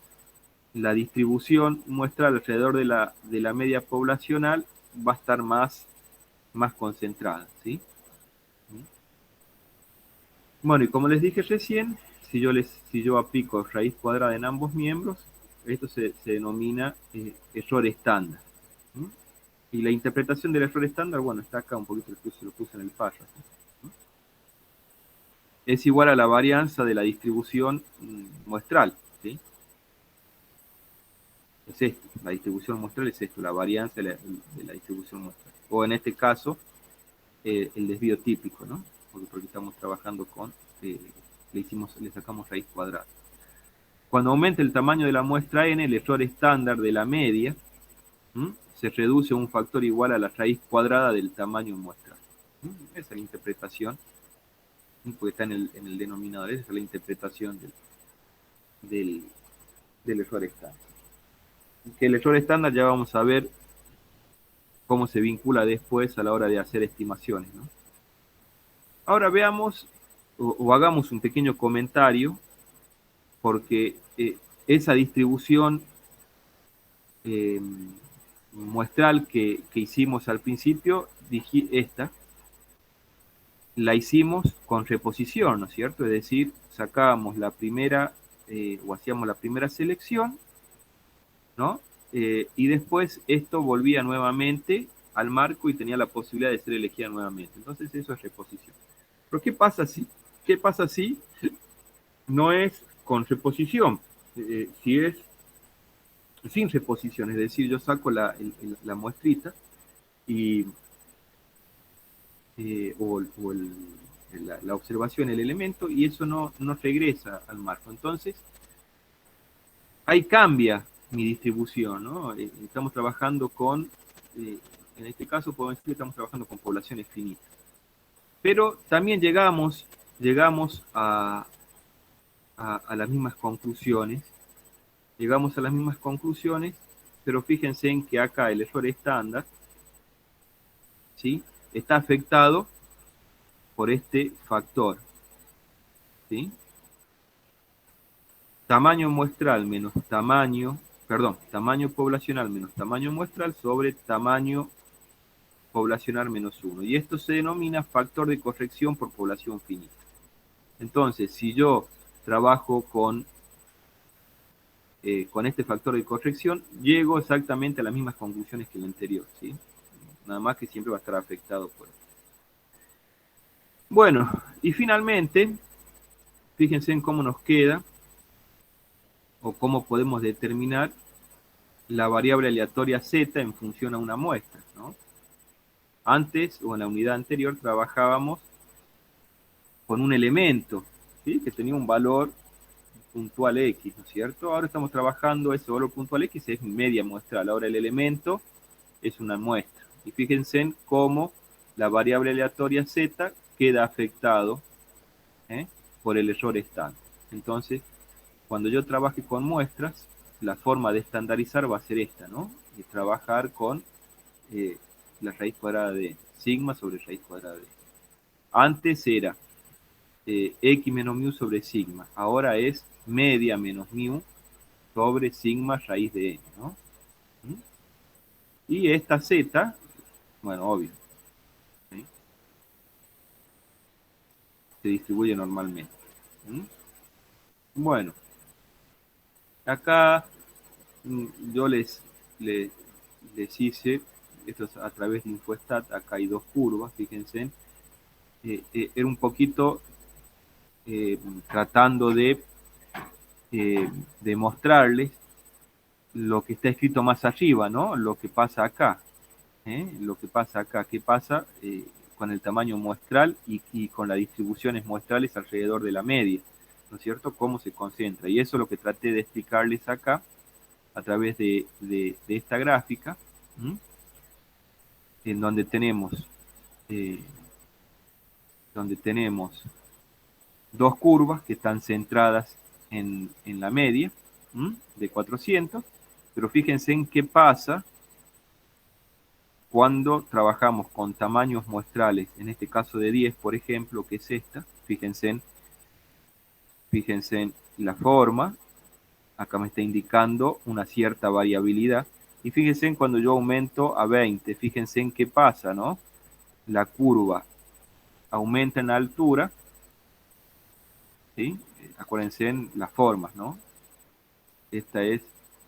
la distribución muestral alrededor de la media poblacional va a estar más concentrada, ¿sí? Bueno, y como les dije recién, si yo aplico raíz cuadrada en ambos miembros, esto se denomina error estándar. ¿Sí? Y la interpretación del error estándar, bueno, está acá un poquito, lo puse en el párrafo. ¿Sí? Es igual a la varianza de la distribución muestral, ¿sí? Es esto, la distribución muestral es esto, la varianza de la distribución muestral. O en este caso, el desvío típico, ¿no? Porque estamos trabajando con, le sacamos raíz cuadrada. Cuando aumenta el tamaño de la muestra n, el error estándar de la media se reduce a un factor igual a la raíz cuadrada del tamaño muestral. Esa es la interpretación, porque está en el denominador, esa es la interpretación del error estándar. Que el error estándar ya vamos a ver cómo se vincula después a la hora de hacer estimaciones, ¿no? Ahora veamos o hagamos un pequeño comentario, porque esa distribución muestral que hicimos al principio, esta, la hicimos con reposición, ¿no es cierto? Es decir, sacábamos la primera, o hacíamos la primera selección, ¿no? Y después esto volvía nuevamente al marco y tenía la posibilidad de ser elegida nuevamente. Entonces eso es reposición. Pero ¿qué pasa si? ¿Qué pasa si no es con reposición? Si es sin reposición, es decir, yo saco la muestrita y la observación, el elemento, y eso no regresa al marco. Entonces, ahí cambia mi distribución, ¿no? Estamos trabajando con, en este caso podemos decir que estamos trabajando con poblaciones finitas. Pero también llegamos a las mismas conclusiones, pero fíjense en que acá el error estándar, ¿sí?, está afectado por este factor, ¿sí? Tamaño muestral menos tamaño poblacional menos tamaño muestral sobre tamaño poblacional menos 1. Y esto se denomina factor de corrección por población finita. Entonces, si yo trabajo con con este factor de corrección, llego exactamente a las mismas conclusiones que el anterior, ¿sí? Nada más que siempre va a estar afectado por esto. Bueno, y finalmente, fíjense en cómo nos queda, o cómo podemos determinar la variable aleatoria z en función a una muestra, ¿no? Antes, o en la unidad anterior, trabajábamos con un elemento, ¿sí? Que tenía un valor puntual X, ¿no es cierto? Ahora estamos trabajando ese valor puntual X, es media muestral. Ahora el elemento es una muestra. Y fíjense en cómo la variable aleatoria z queda afectado, ¿eh? Por el error estándar. Entonces, cuando yo trabaje con muestras, la forma de estandarizar va a ser esta, ¿no? De trabajar con la raíz cuadrada de sigma sobre raíz cuadrada de. Antes era x menos mu sobre sigma, ahora es media menos mu sobre sigma raíz de n, ¿no? Y esta z, bueno, obvio, ¿sí? Se distribuye normalmente. Bueno, acá yo les hice, esto es a través de Infostat, acá hay dos curvas, fíjense, era un poquito tratando de demostrarles lo que está escrito más arriba, ¿no? Lo que pasa acá, lo que pasa acá, qué pasa con el tamaño muestral y con las distribuciones muestrales alrededor de la media, ¿no es cierto? Cómo se concentra. Y eso es lo que traté de explicarles acá a través de esta gráfica, en donde tenemos dos curvas que están centradas en la media de 400, pero fíjense en qué pasa cuando trabajamos con tamaños muestrales, en este caso de 10, por ejemplo, que es esta. Fíjense en la forma, acá me está indicando una cierta variabilidad, y fíjense en cuando yo aumento a 20, fíjense en qué pasa, ¿no? La curva aumenta en altura, ¿sí? Acuérdense en las formas, ¿no? Esta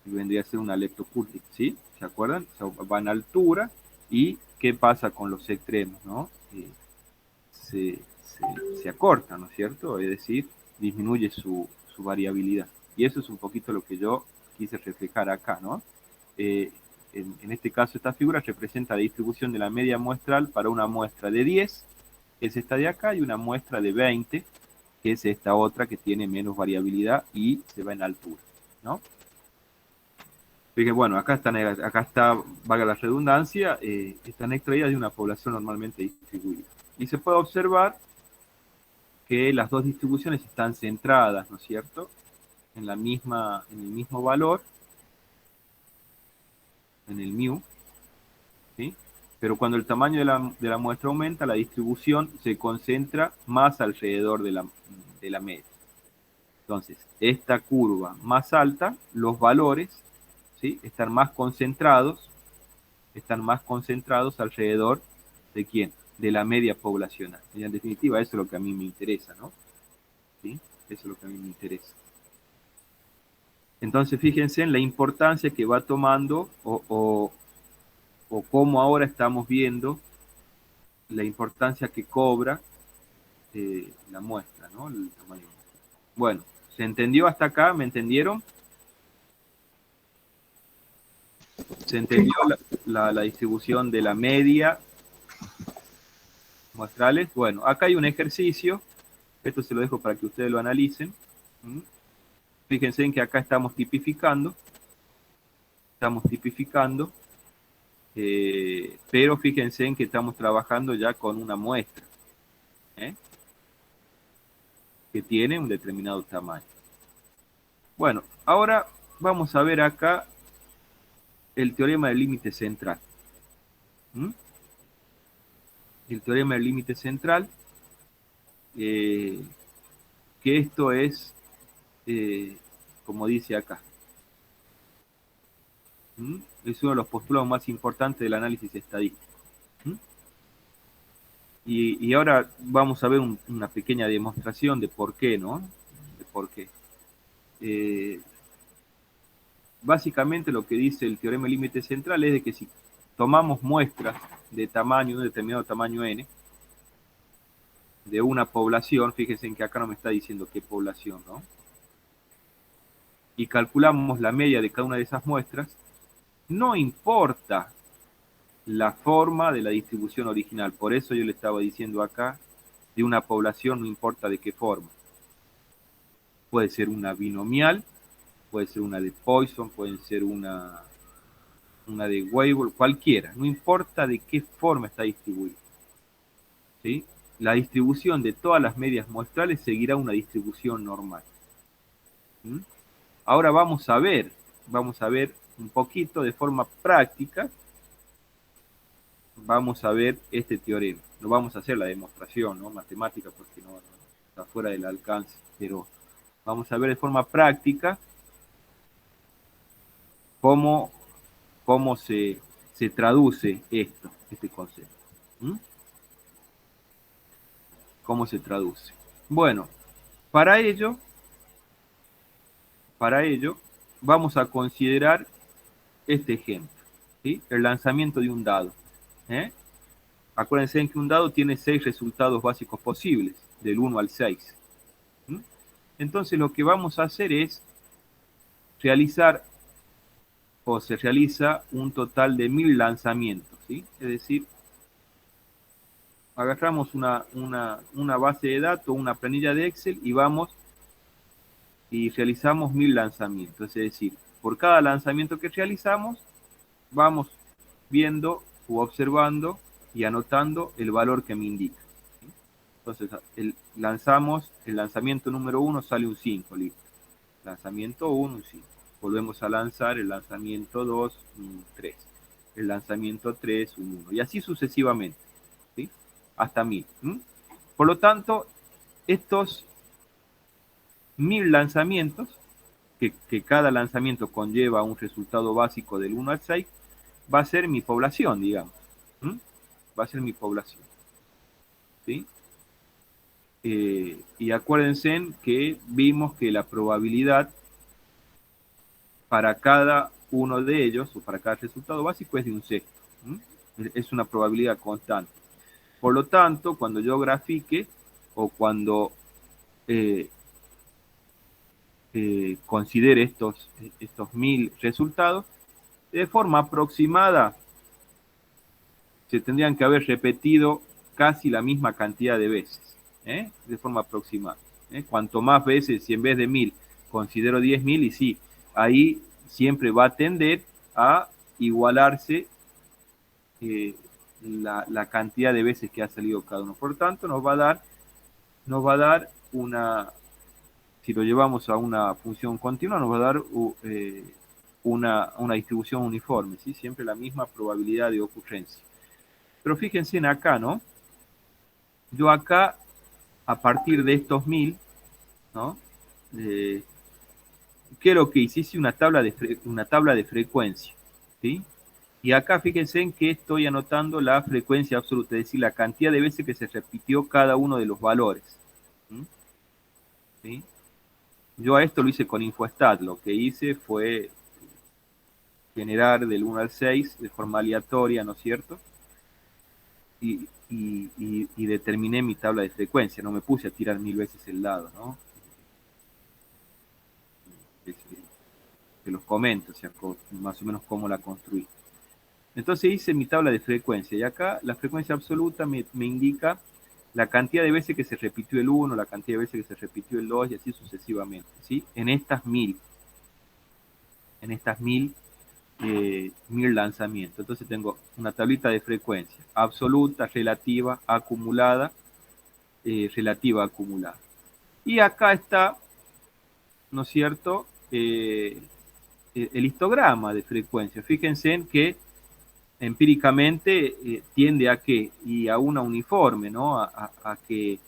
vendría a ser una leptocúrtica, ¿sí? ¿Se acuerdan? O sea, va en altura, y ¿qué pasa con los extremos, ¿no? Se acorta, ¿no es cierto? Es decir, disminuye su variabilidad. Y eso es un poquito lo que yo quise reflejar acá, ¿no? En este caso, esta figura representa la distribución de la media muestral para una muestra de 10, que es esta de acá, y una muestra de 20, que es esta otra que tiene menos variabilidad y se va en altura, ¿no? Fíjense, bueno, acá está, valga la redundancia, están extraídas de una población normalmente distribuida. Y se puede observar que las dos distribuciones están centradas, ¿no es cierto?, en el mismo valor, en el mu, ¿sí? Pero cuando el tamaño de la muestra aumenta, la distribución se concentra más alrededor de la media. Entonces, esta curva más alta, los valores, ¿sí?, están más concentrados alrededor de ¿quién? De la media poblacional. Y en definitiva, eso es lo que a mí me interesa, ¿no? ¿Sí? Eso es lo que a mí me interesa. Entonces, fíjense en la importancia que va tomando o cómo ahora estamos viendo la importancia que cobra la muestra, ¿no? El tamaño. Bueno, ¿se entendió hasta acá? ¿Me entendieron? ¿Se entendió la distribución de la media muestrales? Bueno, acá hay un ejercicio. Esto se lo dejo para que ustedes lo analicen. Fíjense en que acá estamos tipificando. Pero fíjense en que estamos trabajando ya con una muestra, que tiene un determinado tamaño. Bueno, ahora vamos a ver acá el teorema del límite central. El teorema del límite central, que esto es, como dice acá, es uno de los postulados más importantes del análisis estadístico. Y ahora vamos a ver una pequeña demostración de por qué, ¿no? De por qué. básicamente lo que dice el teorema del límite central es de que si tomamos muestras de tamaño, un determinado tamaño n, de una población, fíjense en que acá no me está diciendo qué población, ¿no? Y calculamos la media de cada una de esas muestras, no importa la forma de la distribución original. Por eso yo le estaba diciendo acá, de una población no importa de qué forma. Puede ser una binomial, puede ser una de Poisson, puede ser una de Weibull, cualquiera, no importa de qué forma está distribuida. ¿Sí? La distribución de todas las medias muestrales seguirá una distribución normal. ¿Mm? Ahora vamos a ver un poquito de forma práctica, vamos a ver este teorema. No vamos a hacer la demostración, ¿no? Matemática, porque no está fuera del alcance, pero vamos a ver de forma práctica cómo se traduce este concepto. ¿Mm? ¿Cómo se traduce? Bueno, para ello vamos a considerar este ejemplo, ¿sí? El lanzamiento de un dado. ¿Eh? Acuérdense que un dado tiene 6 resultados básicos posibles, del 1 al 6. ¿Mm? Entonces lo que vamos a hacer es realizar, o se realiza un total de 1000 lanzamientos, ¿sí? Es decir, agarramos una base de datos, una planilla de Excel y vamos y realizamos 1000 lanzamientos. Es decir, por cada lanzamiento que realizamos, vamos viendo o observando y anotando el valor que me indica. Entonces, lanzamos el lanzamiento número 1, sale un 5, listo. Lanzamiento 1, un 5. Volvemos a lanzar el lanzamiento 2, un 3. El lanzamiento 3, un 1. Y así sucesivamente, ¿sí? Hasta 1000. Por lo tanto, estos 1000 lanzamientos, que cada lanzamiento conlleva un resultado básico del 1 al 6, va a ser mi población, digamos. Va a ser mi población. ¿Sí? Y acuérdense que vimos que la probabilidad para cada uno de ellos, o para cada resultado básico, es de un sexto. Es una probabilidad constante. Por lo tanto, cuando yo grafique, o cuando considere estos 1000 resultados, de forma aproximada se tendrían que haber repetido casi la misma cantidad de veces, de forma aproximada. Cuanto más veces, si en vez de 1000 considero 10.000, y sí, ahí siempre va a tender a igualarse la cantidad de veces que ha salido cada uno. Por tanto, nos va a dar una, si lo llevamos a una función continua, nos va a dar una distribución uniforme, ¿sí? Siempre la misma probabilidad de ocurrencia. Pero fíjense en acá, ¿no? Yo acá, a partir de estos 1000, ¿no? ¿Qué es lo que hice? Hice una tabla de frecuencia, ¿sí? Y acá fíjense en que estoy anotando la frecuencia absoluta, es decir, la cantidad de veces que se repitió cada uno de los valores. ¿Sí? Yo a esto lo hice con InfoStat, lo que hice fue generar del 1 al 6 de forma aleatoria, ¿no es cierto? Y determiné mi tabla de frecuencia, no me puse a tirar 1000 veces el dado, ¿no? Que los comento, o sea, más o menos cómo la construí. Entonces hice mi tabla de frecuencia, y acá la frecuencia absoluta me indica la cantidad de veces que se repitió el 1, la cantidad de veces que se repitió el 2, y así sucesivamente, ¿sí? En estas 1000 lanzamientos. Entonces tengo una tablita de frecuencia absoluta, relativa, acumulada, relativa, acumulada. Y acá está, ¿no es cierto?, el histograma de frecuencia. Fíjense en que empíricamente tiende a qué, y a una uniforme, ¿no? A que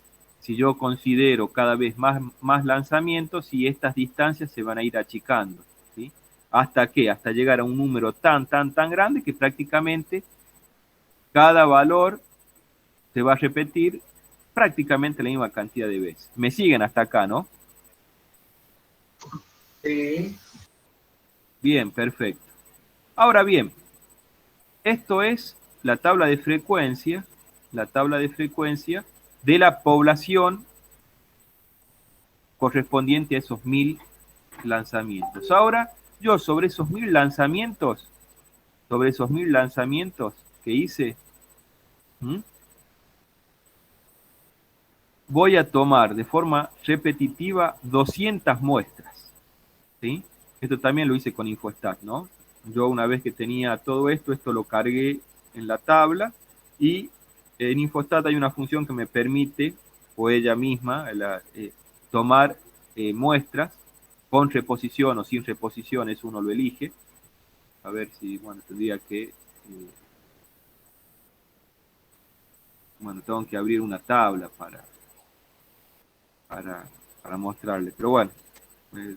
si yo considero cada vez más lanzamientos, y estas distancias se van a ir achicando, ¿sí? ¿Hasta qué? Hasta llegar a un número tan grande que prácticamente cada valor se va a repetir prácticamente la misma cantidad de veces. ¿Me siguen hasta acá, no? Sí. Bien, perfecto. Ahora bien, esto es la tabla de frecuencia de la población correspondiente a esos 1000 lanzamientos. Ahora, yo sobre esos 1000 lanzamientos, que hice, ¿m? voy a tomar de forma repetitiva 200 muestras, ¿sí? Esto también lo hice con Infostat, ¿no? Yo una vez que tenía todo esto lo cargué en la tabla y en Infostat hay una función que me permite, o ella misma, tomar muestras con reposición o sin reposición, eso uno lo elige. A ver si, bueno, tendría que, bueno, tengo que abrir una tabla para, para mostrarle, pero bueno, eh,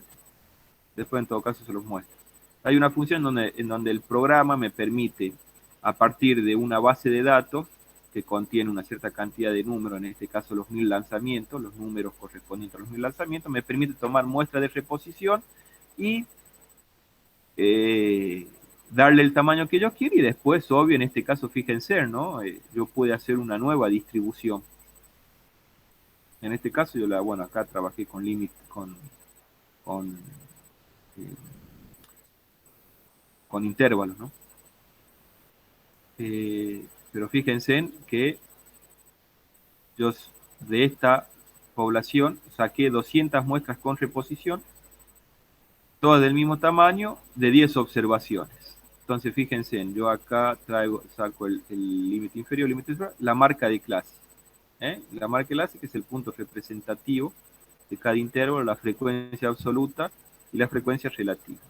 después en todo caso se los muestro. Hay una función en donde el programa me permite, a partir de una base de datos que contiene una cierta cantidad de números, en este caso los 1000 lanzamientos, los números correspondientes a los 1000 lanzamientos, me permite tomar muestras de reposición y darle el tamaño que yo quiero y después, obvio, en este caso, fíjense, ¿no? Yo puedo hacer una nueva distribución. En este caso, bueno, acá trabajé con límite, con, eh, con intervalos, ¿no? Pero fíjense en que yo de esta población saqué 200 muestras con reposición, todas del mismo tamaño, de 10 observaciones. Entonces, fíjense, yo acá saco el límite inferior, límite superior, la marca de clase. La marca de clase, que es el punto representativo de cada intervalo, la frecuencia absoluta y la frecuencia relativa.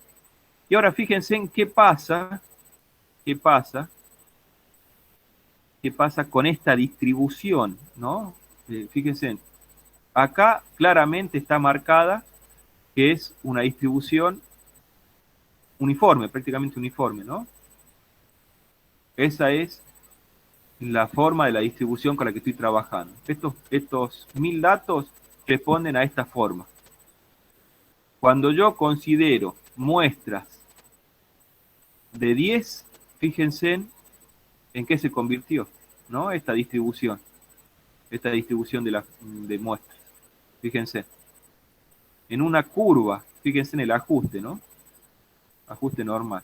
Y ahora fíjense en qué pasa con esta distribución, ¿no? Fíjense, acá claramente está marcada que es una distribución uniforme, prácticamente uniforme, ¿no? Esa es la forma de la distribución con la que estoy trabajando. Estos 1000 datos responden a esta forma. Cuando yo considero muestras de 10, fíjense en qué se convirtió, ¿no? Esta distribución de muestras. Fíjense. En una curva, fíjense en el ajuste, ¿no? Ajuste normal.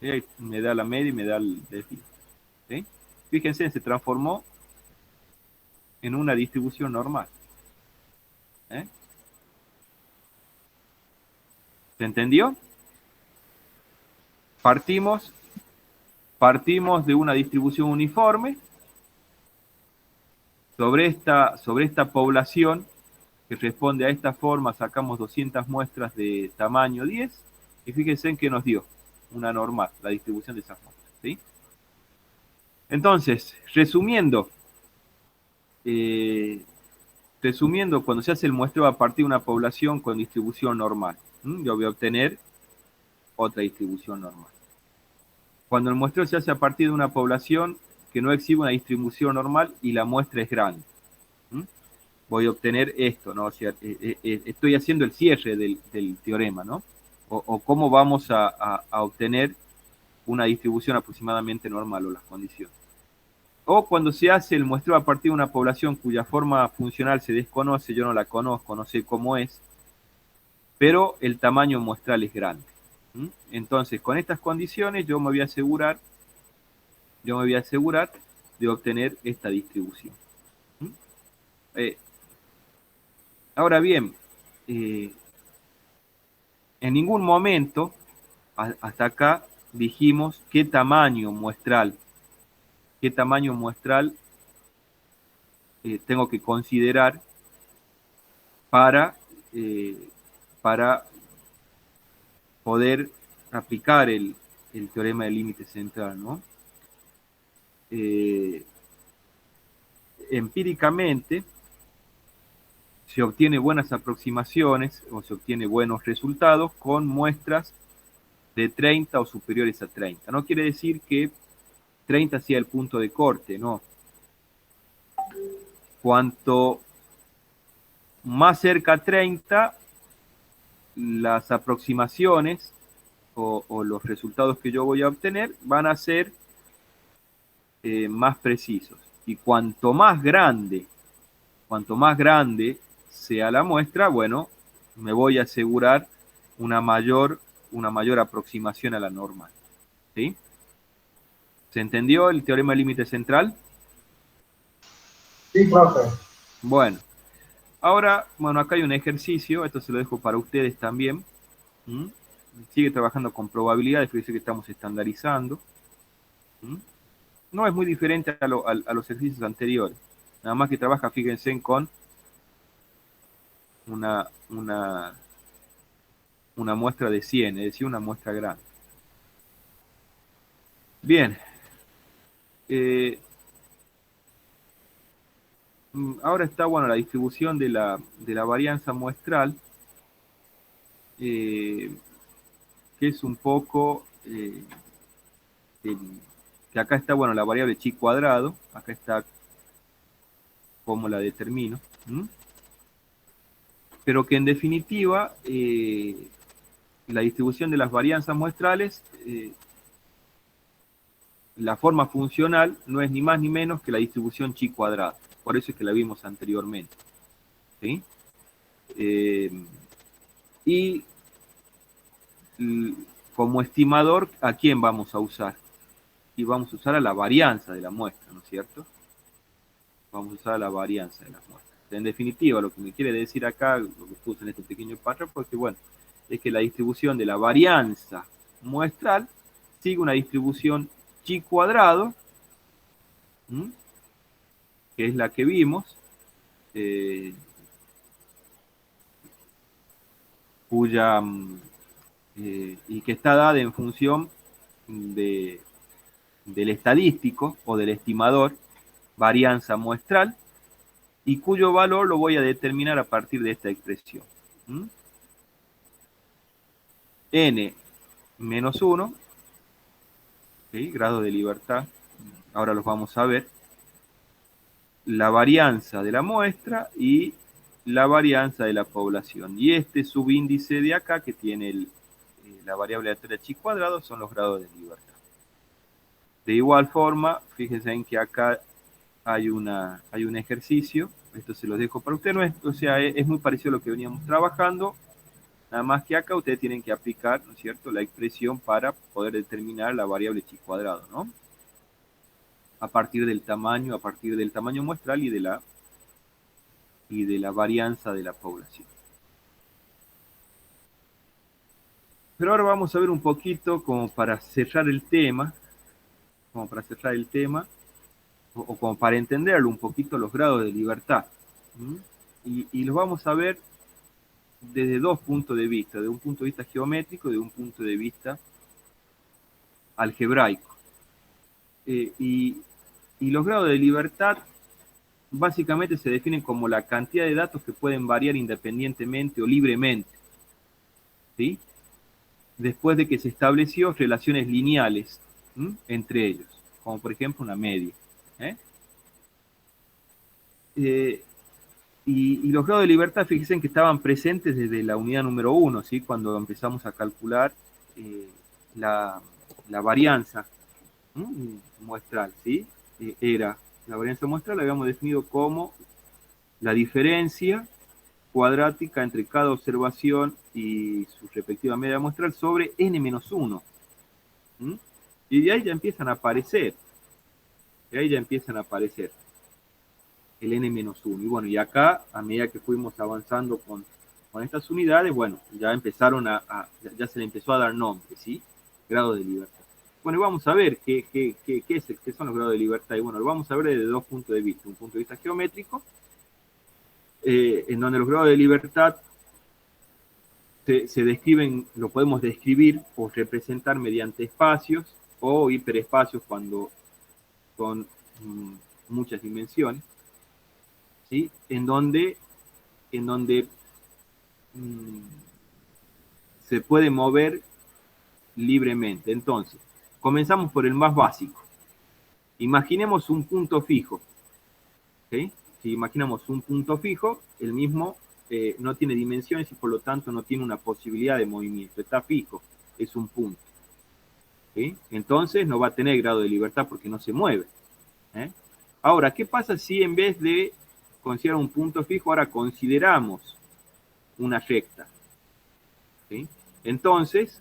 Ahí me da la media y me da el desvío. ¿Sí? Fíjense, se transformó en una distribución normal. ¿Eh? ¿Se entendió? Partimos de una distribución uniforme sobre esta población que responde a esta forma, sacamos 200 muestras de tamaño 10 y fíjense en qué nos dio una normal, la distribución de esas muestras. ¿Sí? Entonces, resumiendo, cuando se hace el muestreo a partir de una población con distribución normal, yo voy a obtener otra distribución normal. Cuando el muestreo se hace a partir de una población que no exhibe una distribución normal y la muestra es grande, voy a obtener esto, ¿no? O sea, estoy haciendo el cierre del teorema, ¿no? O cómo vamos a obtener una distribución aproximadamente normal o las condiciones. O cuando se hace el muestreo a partir de una población cuya forma funcional se desconoce, yo no la conozco, no sé cómo es, pero el tamaño muestral es grande. Entonces, con estas condiciones yo me voy a asegurar de obtener esta distribución. Ahora bien, en ningún momento hasta acá dijimos qué tamaño muestral tengo que considerar para poder aplicar el teorema del límite central, ¿no? Empíricamente se obtiene buenas aproximaciones o se obtiene buenos resultados con muestras de 30 o superiores a 30. No quiere decir que 30 sea el punto de corte, no. Cuanto más cerca a 30, las aproximaciones o los resultados que yo voy a obtener van a ser más precisos. Y cuanto más grande sea la muestra, bueno, me voy a asegurar una mayor aproximación a la normal. ¿Sí? ¿Se entendió el teorema del límite central? Sí, profe. Bueno, ahora, bueno, acá hay un ejercicio, esto se lo dejo para ustedes también. ¿Mm? Sigue trabajando con probabilidades, fíjense que estamos estandarizando. ¿Mm? No es muy diferente a los ejercicios anteriores. Nada más que trabaja, fíjense, con una muestra de 100, es decir, una muestra grande. Bien. Ahora está, bueno, la distribución de la varianza muestral, que es un poco, que acá está, bueno, la variable chi cuadrado, acá está cómo la determino, pero que en definitiva, la distribución de las varianzas muestrales, la forma funcional no es ni más ni menos que la distribución chi cuadrada, por eso es que la vimos anteriormente. ¿Sí? Y como estimador, ¿a quién vamos a usar? Y vamos a usar a la varianza de la muestra, ¿no es cierto? Vamos a usar a la varianza de las muestras. En definitiva, lo que me quiere decir acá, lo que puse en este pequeño párrafo, es que, bueno, es que la distribución de la varianza muestral sigue una distribución chi cuadrado, ¿m? Que es la que vimos, cuya y que está dada en función de, del estadístico o del estimador varianza muestral, y cuyo valor lo voy a determinar a partir de esta expresión. N menos 1, ¿sí? Grado de libertad, ahora los vamos a ver, la varianza de la muestra y la varianza de la población. Y este subíndice de acá, que tiene la variable aleatoria chi cuadrado, son los grados de libertad. De igual forma, fíjense en que acá hay un ejercicio, esto se los dejo para ustedes, no es, o sea, es muy parecido a lo que veníamos trabajando, nada más que acá ustedes tienen que aplicar, ¿no es cierto?, la expresión para poder determinar la variable chi cuadrado, ¿no? A partir del tamaño muestral y de la varianza de la población. Pero ahora vamos a ver un poquito, como para cerrar el tema, o como para entenderlo un poquito, los grados de libertad. Y los vamos a ver desde dos puntos de vista, de un punto de vista geométrico y de un punto de vista algebraico. Y los grados de libertad básicamente se definen como la cantidad de datos que pueden variar independientemente o libremente, ¿sí? Después de que se estableció relaciones lineales entre ellos, como por ejemplo una media. Y los grados de libertad, fíjense que estaban presentes desde la unidad número 1, ¿sí? Cuando empezamos a calcular la varianza muestral, ¿sí? Era la varianza muestral, la habíamos definido como la diferencia cuadrática entre cada observación y su respectiva media muestral sobre n-1. Y de ahí ya empiezan a aparecer. El n-1. Y bueno, y acá, a medida que fuimos avanzando con estas unidades, bueno, ya empezaron ya se le empezó a dar nombre, ¿sí? Grado de libertad. Bueno, y vamos a ver qué son los grados de libertad. Y bueno, lo vamos a ver desde dos puntos de vista. Un punto de vista geométrico, en donde los grados de libertad se describen, lo podemos describir o representar mediante espacios o hiperespacios cuando son muchas dimensiones, ¿sí? En donde se puede mover libremente. Entonces, comenzamos por el más básico. Imaginemos un punto fijo. ¿Okay? Si imaginamos un punto fijo, el mismo no tiene dimensiones y por lo tanto no tiene una posibilidad de movimiento, está fijo. es un punto. ¿Sí? Entonces no va a tener grado de libertad porque no se mueve. ¿Eh? Ahora, ¿qué pasa si en vez de considerar un punto fijo, ahora consideramos una recta? ¿Sí? Entonces,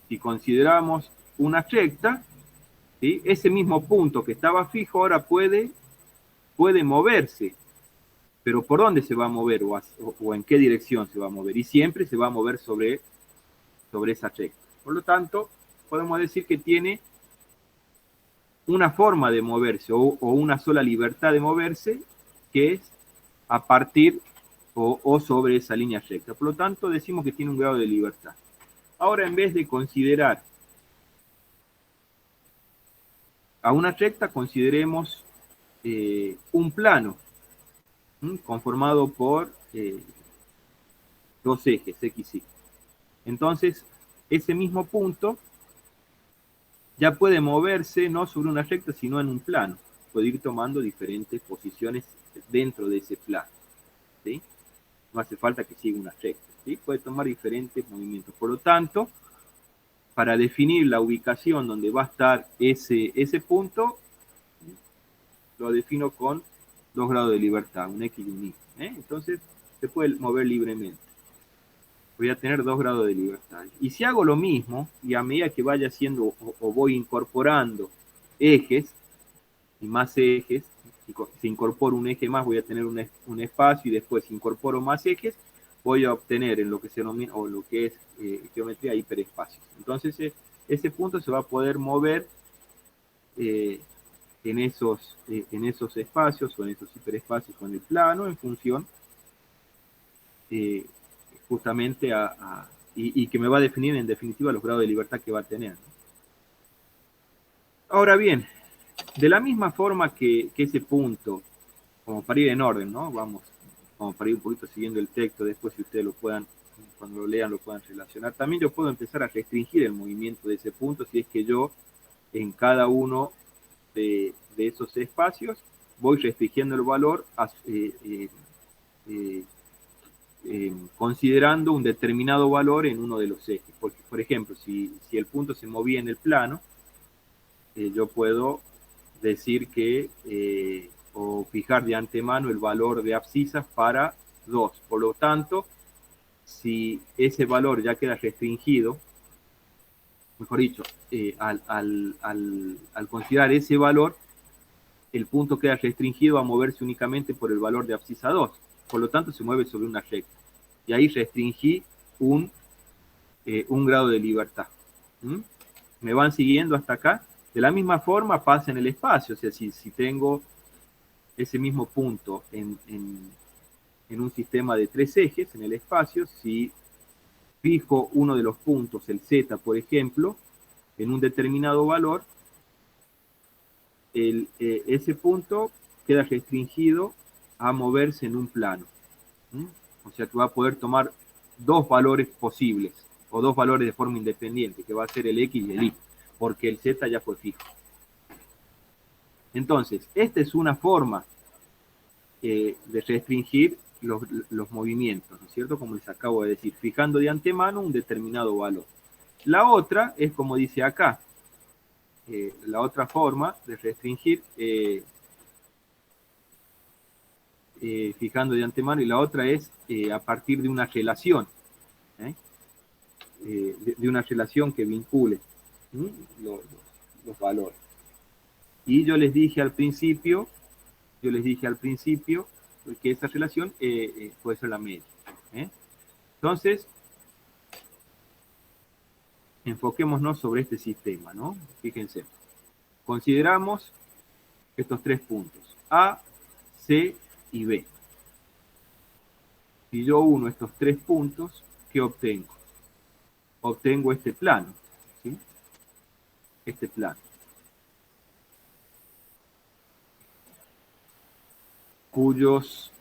si consideramos una recta, ¿sí? Ese mismo punto que estaba fijo ahora puede moverse. Pero ¿por dónde se va a mover o en qué dirección se va a mover? Y siempre se va a mover sobre esa recta. Por lo tanto, podemos decir que tiene una forma de moverse o una sola libertad de moverse, que es a partir o sobre esa línea recta. Por lo tanto, decimos que tiene un grado de libertad. Ahora, en vez de considerar a una recta, consideremos un plano conformado por dos ejes, X y Y. Entonces, ese mismo punto ya puede moverse no sobre una recta, sino en un plano. Puede ir tomando diferentes posiciones dentro de ese plano. ¿Sí? No hace falta que siga una recta. ¿Sí? Puede tomar diferentes movimientos. Por lo tanto, para definir la ubicación donde va a estar ese punto, lo defino con 2 grados de libertad, un X y un Y. Entonces, se puede mover libremente. Voy a tener 2 grados de libertad. Y si hago lo mismo, y a medida que vaya haciendo o voy incorporando ejes, y más ejes, si incorporo un eje más, voy a tener un espacio, y después si incorporo más ejes, voy a obtener en lo que se denomina, o lo que es geometría, hiperespacios. Entonces, ese punto se va a poder mover en esos espacios, o en esos hiperespacios, con el plano, en función justamente y que me va a definir en definitiva los grados de libertad que va a tener. Ahora bien, de la misma forma que ese punto, como para ir en orden, ¿no? Vamos, como para ir un poquito siguiendo el texto, después si ustedes lo puedan, cuando lo lean, lo puedan relacionar. También yo puedo empezar a restringir el movimiento de ese punto si es que yo en cada uno de esos espacios voy restringiendo el valor considerando un determinado valor en uno de los ejes. Por ejemplo, si el punto se movía en el plano, yo puedo decir que, o fijar de antemano el valor de abscisas para 2. Por lo tanto, si ese valor ya queda restringido, mejor dicho, al considerar ese valor, el punto queda restringido a moverse únicamente por el valor de abscisa 2. Por lo tanto, se mueve sobre una recta. Y ahí restringí un grado de libertad. ¿Me van siguiendo hasta acá? De la misma forma pasa en el espacio. O sea, si tengo ese mismo punto en un sistema de 3 ejes en el espacio, si fijo uno de los puntos, el Z, por ejemplo, en un determinado valor, ese punto queda restringido a moverse en un plano. O sea que va a poder tomar 2 valores posibles, o 2 valores de forma independiente, que va a ser el X y el Y, porque el Z ya fue fijo. Entonces, esta es una forma de restringir los movimientos, ¿no es cierto? Como les acabo de decir, fijando de antemano un determinado valor. La otra es como dice acá, la otra forma de restringir fijando de antemano, y la otra es a partir de una relación, de una relación que vincule los valores. Y yo les dije al principio que esa relación puede ser la media. Entonces, enfoquémonos sobre este sistema, ¿no? Fíjense, consideramos estos 3 puntos, A, C y B. Si yo uno estos 3 puntos, ¿qué obtengo? Obtengo este plano, ¿sí? Este plano. Cuyos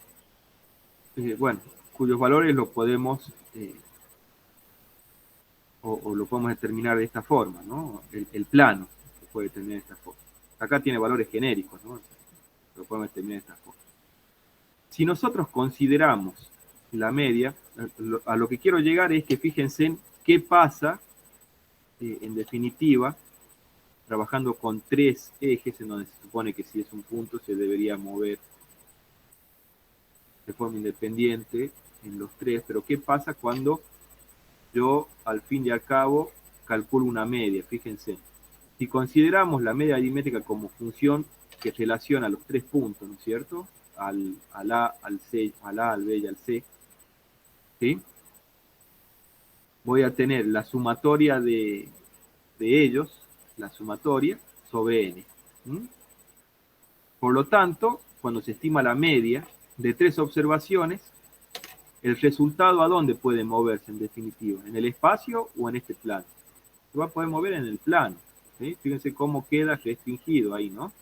valores los podemos o lo podemos determinar de esta forma, ¿no? El plano se puede determinar de esta forma. Acá tiene valores genéricos, ¿no? Lo podemos determinar de esta forma. Si nosotros consideramos la media, a lo que quiero llegar es que fíjense ¿Qué pasa, en definitiva, trabajando con tres ejes, en donde se supone que si es un punto se debería mover de forma independiente en los tres, pero ¿qué pasa cuando yo al fin y al cabo calculo una media? Fíjense, si consideramos la media aritmética como función que relaciona los tres puntos, ¿no es cierto? Al A, al C, al A, al B y al C, ¿sí? Voy a tener la sumatoria de ellos, la sumatoria, sobre n. ¿Mm? Por lo tanto, cuando se estima la media de tres observaciones, el resultado ¿a dónde puede moverse en definitiva? ¿En el espacio o en este plano? Se va a poder mover en el plano. ¿Sí? Fíjense cómo queda restringido ahí, ¿no?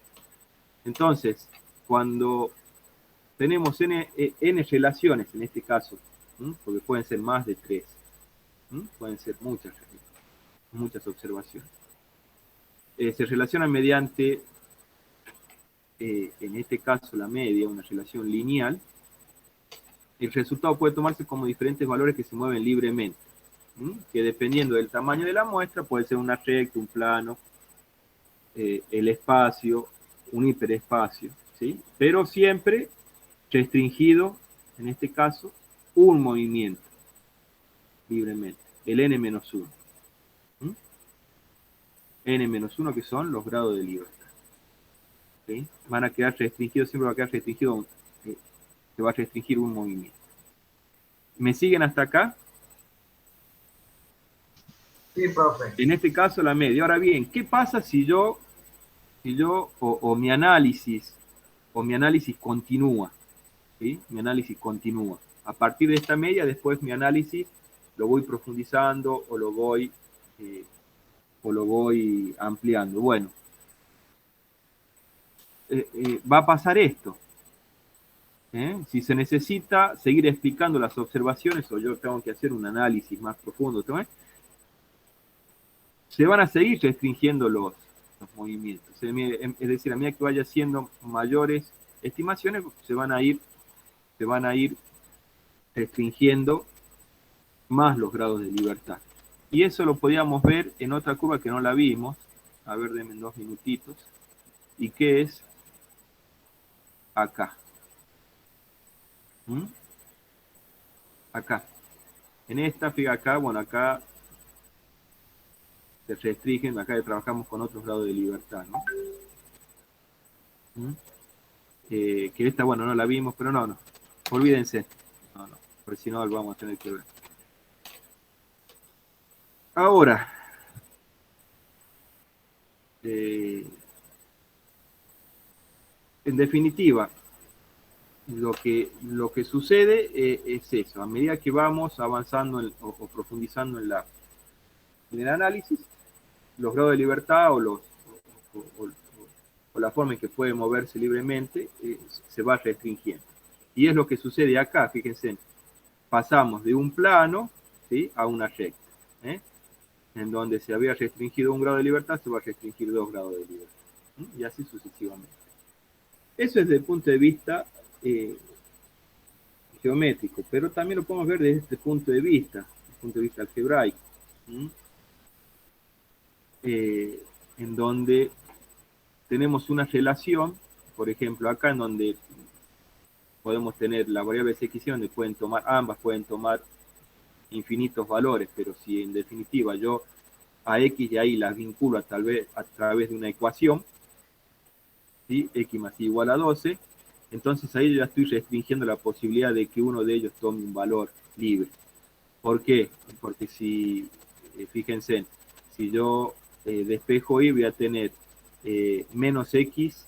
Entonces, cuando tenemos n relaciones, en este caso, ¿sí? Porque pueden ser más de tres, ¿sí? Pueden ser muchas observaciones. Se relacionan mediante, en este caso la media, una relación lineal. El resultado puede tomarse como diferentes valores que se mueven libremente, ¿sí? Que dependiendo del tamaño de la muestra puede ser una recta, un plano, el espacio, un hiperespacio, ¿sí? Pero siempre restringido, en este caso, un movimiento libremente, el n-1. ¿Sí? n-1 que son los grados de libertad. ¿Sí? Van a quedar restringidos, siempre va a quedar restringido, se va a restringir un movimiento. ¿Me siguen hasta acá? Sí, profe. En este caso la media. Ahora bien, ¿qué pasa si yo o mi análisis continúa? ¿Sí? Mi análisis continúa. A partir de esta media, después mi análisis lo voy profundizando o lo voy ampliando. Bueno, va a pasar esto. Si se necesita seguir explicando las observaciones o yo tengo que hacer un análisis más profundo, se van a seguir restringiendo los movimientos. Es decir, a medida que vaya haciendo mayores estimaciones, se van a ir restringiendo más los grados de libertad. Y eso lo podíamos ver en otra curva que no la vimos. A ver, denme 2 minutitos. Y que es acá. ¿Mm? Acá. En esta, fíjate acá, bueno, acá se restringen, acá trabajamos con otros grados de libertad, ¿no? ¿Mm? Que esta, bueno, no la vimos, pero no, olvídense. No, porque si no lo vamos a tener que ver. Ahora, en definitiva, lo que sucede es eso. A medida que vamos avanzando o profundizando en el análisis, los grados de libertad o la forma en que puede moverse libremente se va restringiendo. Y es lo que sucede acá, fíjense. Pasamos de un plano, ¿sí?, a una recta. En donde se había restringido un grado de libertad, se va a restringir 2 grados de libertad. Y así sucesivamente. Eso es desde el punto de vista geométrico, pero también lo podemos ver desde este punto de vista algebraico. En donde tenemos una relación, por ejemplo, acá en donde podemos tener la variable x y donde ambas pueden tomar infinitos valores, pero si en definitiva yo a x y a y las vinculo a través de una ecuación, ¿sí?, x más y igual a 12, entonces ahí ya estoy restringiendo la posibilidad de que uno de ellos tome un valor libre. ¿Por qué? Porque si, fíjense, si yo despejo y voy a tener menos x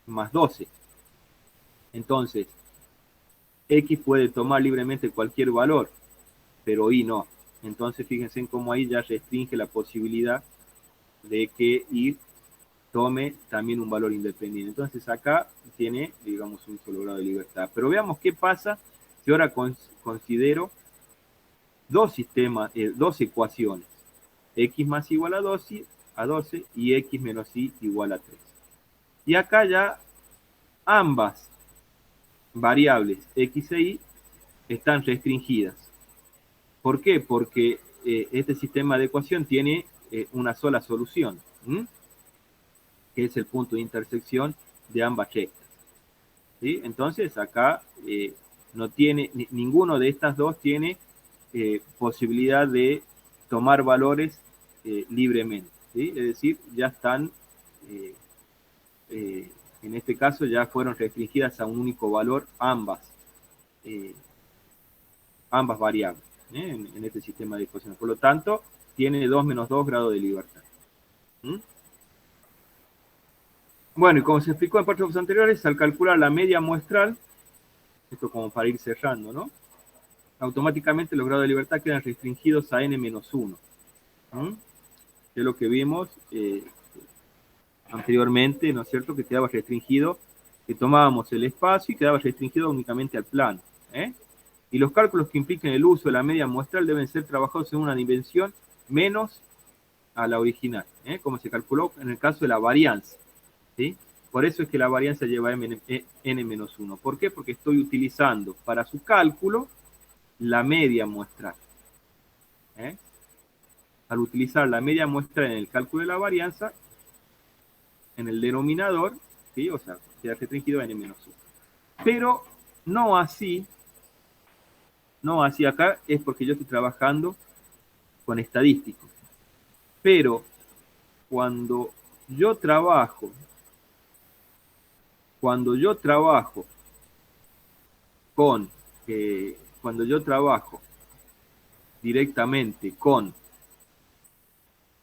más 12. Entonces, x puede tomar libremente cualquier valor, pero y no. Entonces, fíjense en cómo ahí ya restringe la posibilidad de que y tome también un valor independiente. Entonces, acá tiene, digamos, un solo grado de libertad. Pero veamos qué pasa si ahora considero dos ecuaciones. X más igual a 12 y x menos y igual a 3. Y acá ya ambas variables x e y están restringidas. ¿Por qué? Porque este sistema de ecuación tiene una sola solución, que es el punto de intersección de ambas rectas. ¿Sí? Entonces acá no tiene, ninguno de estas dos tiene posibilidad de tomar valores libremente. ¿Sí? Es decir, ya están, en este caso ya fueron restringidas a un único valor ambas variables en este sistema de ecuaciones. Por lo tanto, tiene 2 menos 2 grados de libertad. Bueno, y como se explicó en párrafos anteriores, al calcular la media muestral, esto como para ir cerrando, ¿no? Automáticamente los grados de libertad quedan restringidos a n-1. Es lo que vimos anteriormente, ¿no es cierto? Que quedaba restringido, que tomábamos el espacio y quedaba restringido únicamente al plano. Y los cálculos que impliquen el uso de la media muestral deben ser trabajados en una dimensión menos a la original, como se calculó en el caso de la varianza. ¿Sí? Por eso es que la varianza lleva n-1. ¿Por qué? Porque estoy utilizando para su cálculo la media muestral. Al utilizar la media muestral en el cálculo de la varianza, en el denominador, ¿sí? O sea, queda restringido a n-1. Pero no así acá, es porque yo estoy trabajando con estadísticos. Pero cuando yo trabajo cuando yo trabajo directamente con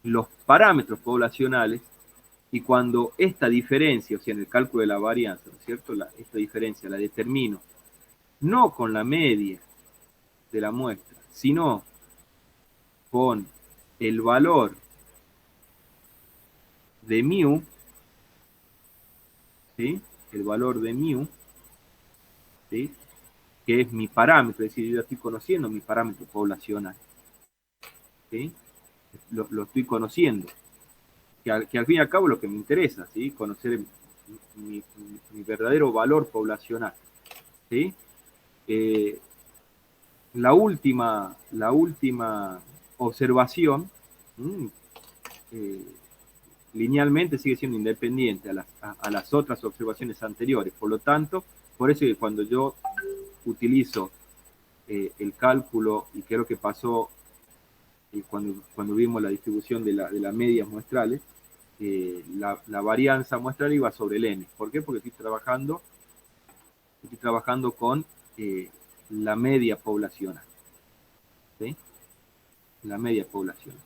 los parámetros poblacionales y cuando esta diferencia, o sea, en el cálculo de la varianza, ¿no es cierto? Esta diferencia la determino no con la media de la muestra, sino con el valor de mu, ¿sí? El valor de mu, ¿sí? Que es mi parámetro, es decir, yo estoy conociendo mi parámetro poblacional. ¿Sí? Lo estoy conociendo. Que al fin y al cabo es lo que me interesa, ¿sí? Conocer mi verdadero valor poblacional. ¿Sí? La última observación, linealmente sigue siendo independiente a las otras observaciones anteriores. Por lo tanto, por eso que cuando yo utilizo el cálculo, y creo que pasó cuando vimos la distribución de las medias muestrales, la varianza muestral iba sobre el n. ¿Por qué? Porque estoy trabajando con la media poblacional. ¿Sí? La media poblacional.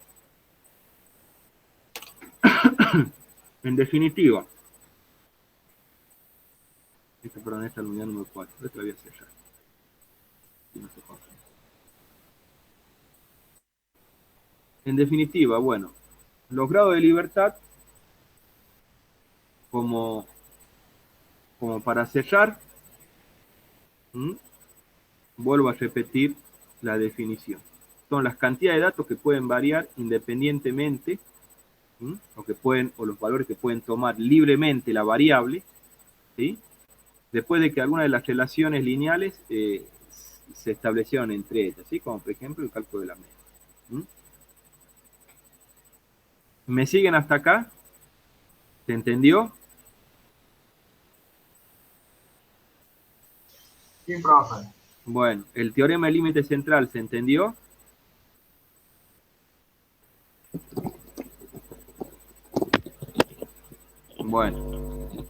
En definitiva, esta es la unidad número 4. Esta la voy a cerrar. En definitiva, bueno, los grados de libertad, como para cerrar, vuelvo a repetir la definición. Son las cantidades de datos que pueden variar independientemente, o los valores que pueden tomar libremente la variable, ¿sí? Después de que alguna de las relaciones lineales se establecieron entre ellas, ¿sí? Como por ejemplo el cálculo de la media. ¿Me siguen hasta acá? ¿Se entendió? Sí, profe. Bueno, el teorema del límite central, ¿se entendió? Bueno.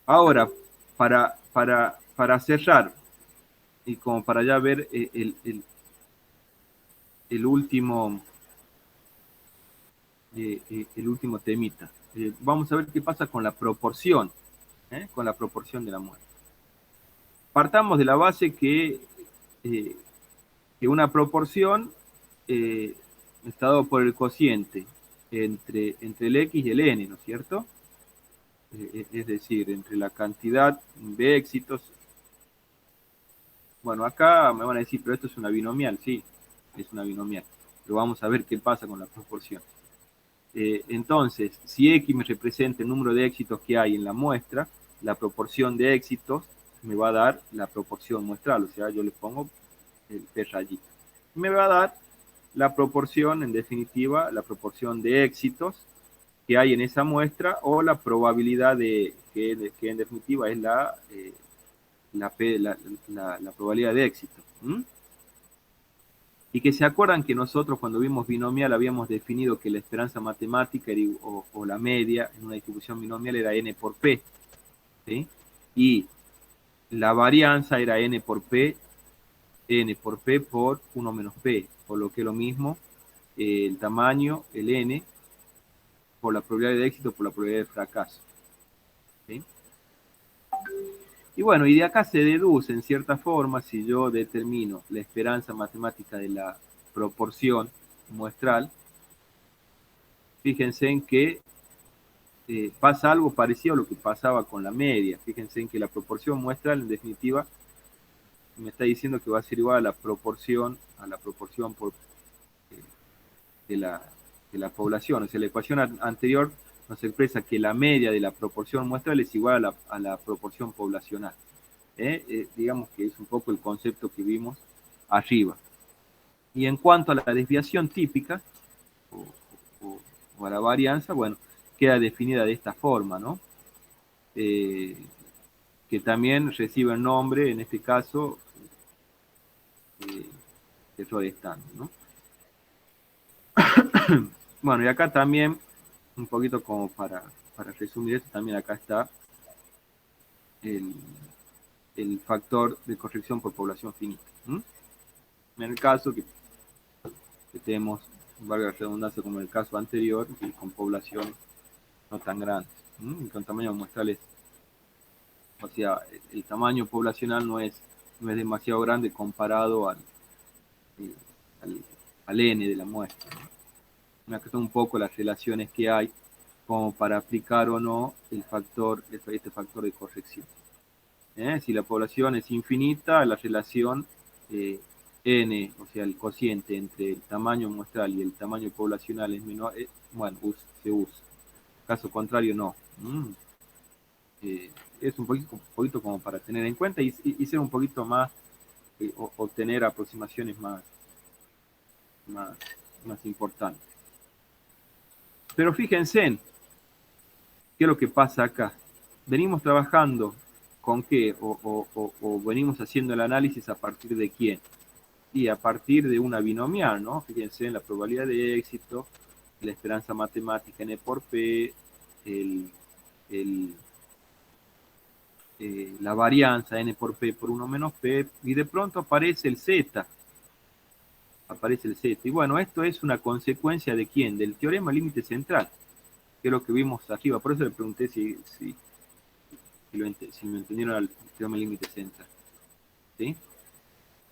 Ahora, para cerrar, y como para ya ver el último temita, vamos a ver qué pasa con la proporción, con la proporción de la muestra. Partamos de la base que una proporción está dado por el cociente entre el x y el n, ¿no es cierto? Es decir, entre la cantidad de éxitos. Bueno, acá me van a decir, pero esto es una binomial. Sí, es una binomial. Pero vamos a ver qué pasa con la proporción. Entonces, si x me representa el número de éxitos que hay en la muestra, la proporción de éxitos me va a dar la proporción muestral. O sea, yo le pongo el p rayita. Me va a dar la proporción, en definitiva, la proporción de éxitos que hay en esa muestra o la probabilidad de que en definitiva es la probabilidad de éxito. ¿Mm? Y que se acuerdan que nosotros cuando vimos binomial habíamos definido que la esperanza matemática o la media en una distribución binomial era n por p, ¿sí? Y la varianza era n por p por 1 menos p, por lo que lo mismo el tamaño, el n, por la probabilidad de éxito, por la probabilidad de fracaso. ¿Sí? Y bueno, y de acá se deduce en cierta forma, si yo determino la esperanza matemática de la proporción muestral, fíjense en que pasa algo parecido a lo que pasaba con la media. Fíjense en que la proporción muestral, en definitiva, me está diciendo que va a ser igual a la proporción por, eh, de, la, de la población. O sea, la ecuación anterior nos expresa que la media de la proporción muestral es igual a la proporción poblacional. Digamos que es un poco el concepto que vimos arriba. Y en cuanto a la desviación típica, o, o a la varianza, bueno, queda definida de esta forma, ¿no? Que también recibe el nombre, en este caso, error estándar, ¿no? Bueno, y acá también, un poquito como para resumir esto, también acá está el, el factor de corrección por población finita. ¿Mm? En el caso que tenemos, valga la redundancia, como en el caso anterior, y con poblaciones no tan grandes, y con tamaños muestrales, o sea, el tamaño poblacional no es demasiado grande comparado eh, al, al N de la muestra, ¿no? Acá están un poco las relaciones que hay como para aplicar o no este factor de corrección. Si la población es infinita, la relación n, o sea, el cociente entre el tamaño muestral y el tamaño poblacional es menor, bueno, se usa. Caso contrario, no. Es un poquito como para tener en cuenta y ser un poquito más, obtener aproximaciones más, más importantes. Pero fíjense, ¿qué es lo que pasa acá? Venimos trabajando con qué o venimos haciendo el análisis a partir de quién. Y a partir de una binomial, ¿no? Fíjense en la probabilidad de éxito, la esperanza matemática n por p, el, la varianza n por p por 1 menos p, y de pronto aparece el z. Aparece el z. Y bueno, esto es una consecuencia de quién? Del teorema límite central, que es lo que vimos arriba. Por eso le pregunté si lo entendieron al teorema límite central. ¿Sí?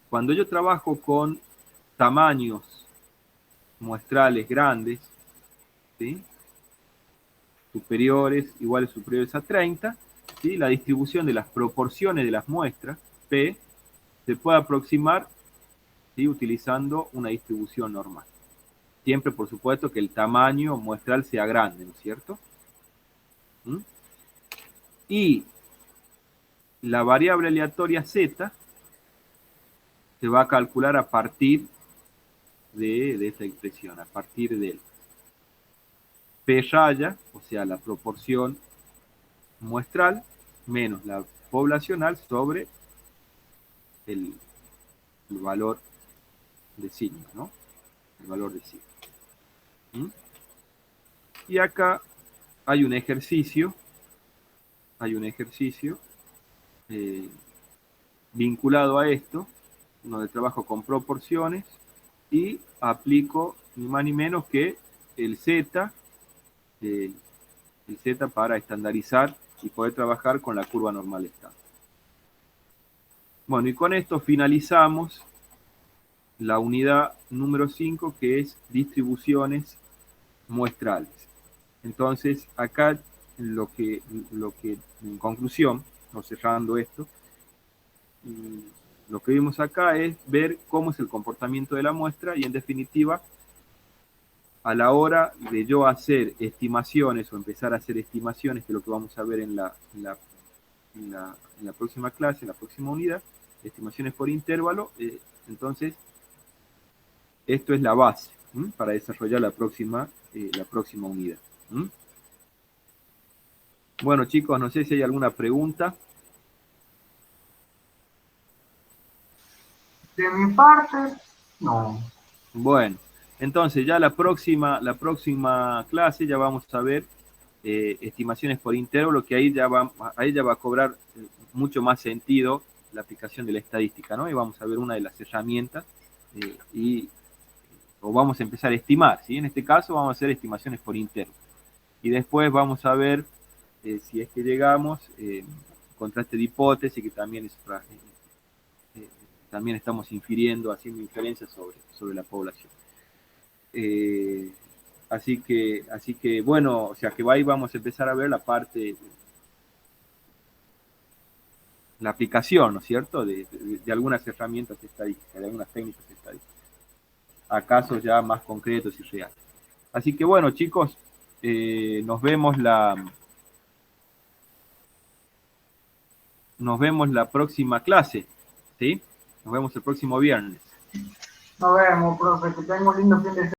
Cuando yo trabajo con tamaños muestrales grandes, ¿sí? Iguales superiores a 30, ¿sí? La distribución de las proporciones de las muestras, P, se puede aproximar, ¿sí? Utilizando una distribución normal. Siempre, por supuesto, que el tamaño muestral sea grande, ¿no es cierto? ¿Mm? Y la variable aleatoria Z se va a calcular a partir de esta expresión, a partir del P raya, o sea, la proporción muestral, menos la poblacional sobre el valor de signo, ¿no? El valor de signo. ¿Mm? Y acá hay un ejercicio eh, vinculado a esto, donde trabajo con proporciones y aplico ni más ni menos que el Z, el Z para estandarizar y poder trabajar con la curva normal estándar. Bueno, y con esto finalizamos la unidad número 5, que es distribuciones muestrales. Entonces, acá lo que en conclusión, o cerrando esto, lo que vimos acá es ver cómo es el comportamiento de la muestra y en definitiva, a la hora de yo hacer estimaciones o empezar a hacer estimaciones, que es lo que vamos a ver en la próxima clase, en la próxima unidad, estimaciones por intervalo, entonces esto es la base para desarrollar la próxima unidad. Bueno, chicos, no sé si hay alguna pregunta. De mi parte, no. Bueno, entonces ya la próxima clase ya vamos a ver estimaciones por intervalo, que ahí ya va a cobrar mucho más sentido la aplicación de la estadística, ¿no? Y vamos a ver una de las herramientas o vamos a empezar a estimar, ¿sí? En este caso vamos a hacer estimaciones por intervalo. Y después vamos a ver si es que llegamos, contraste de hipótesis, que también también estamos infiriendo, haciendo inferencias sobre la población. Así que bueno, o sea que ahí vamos a empezar a ver la parte, la aplicación, ¿no es cierto?, de algunas herramientas estadísticas, de algunas técnicas estadísticas, a casos ya más concretos y reales. Así que bueno, chicos, nos vemos la próxima clase, ¿sí? Nos vemos el próximo viernes. Nos vemos, profe, que tenga un lindo fin de semana.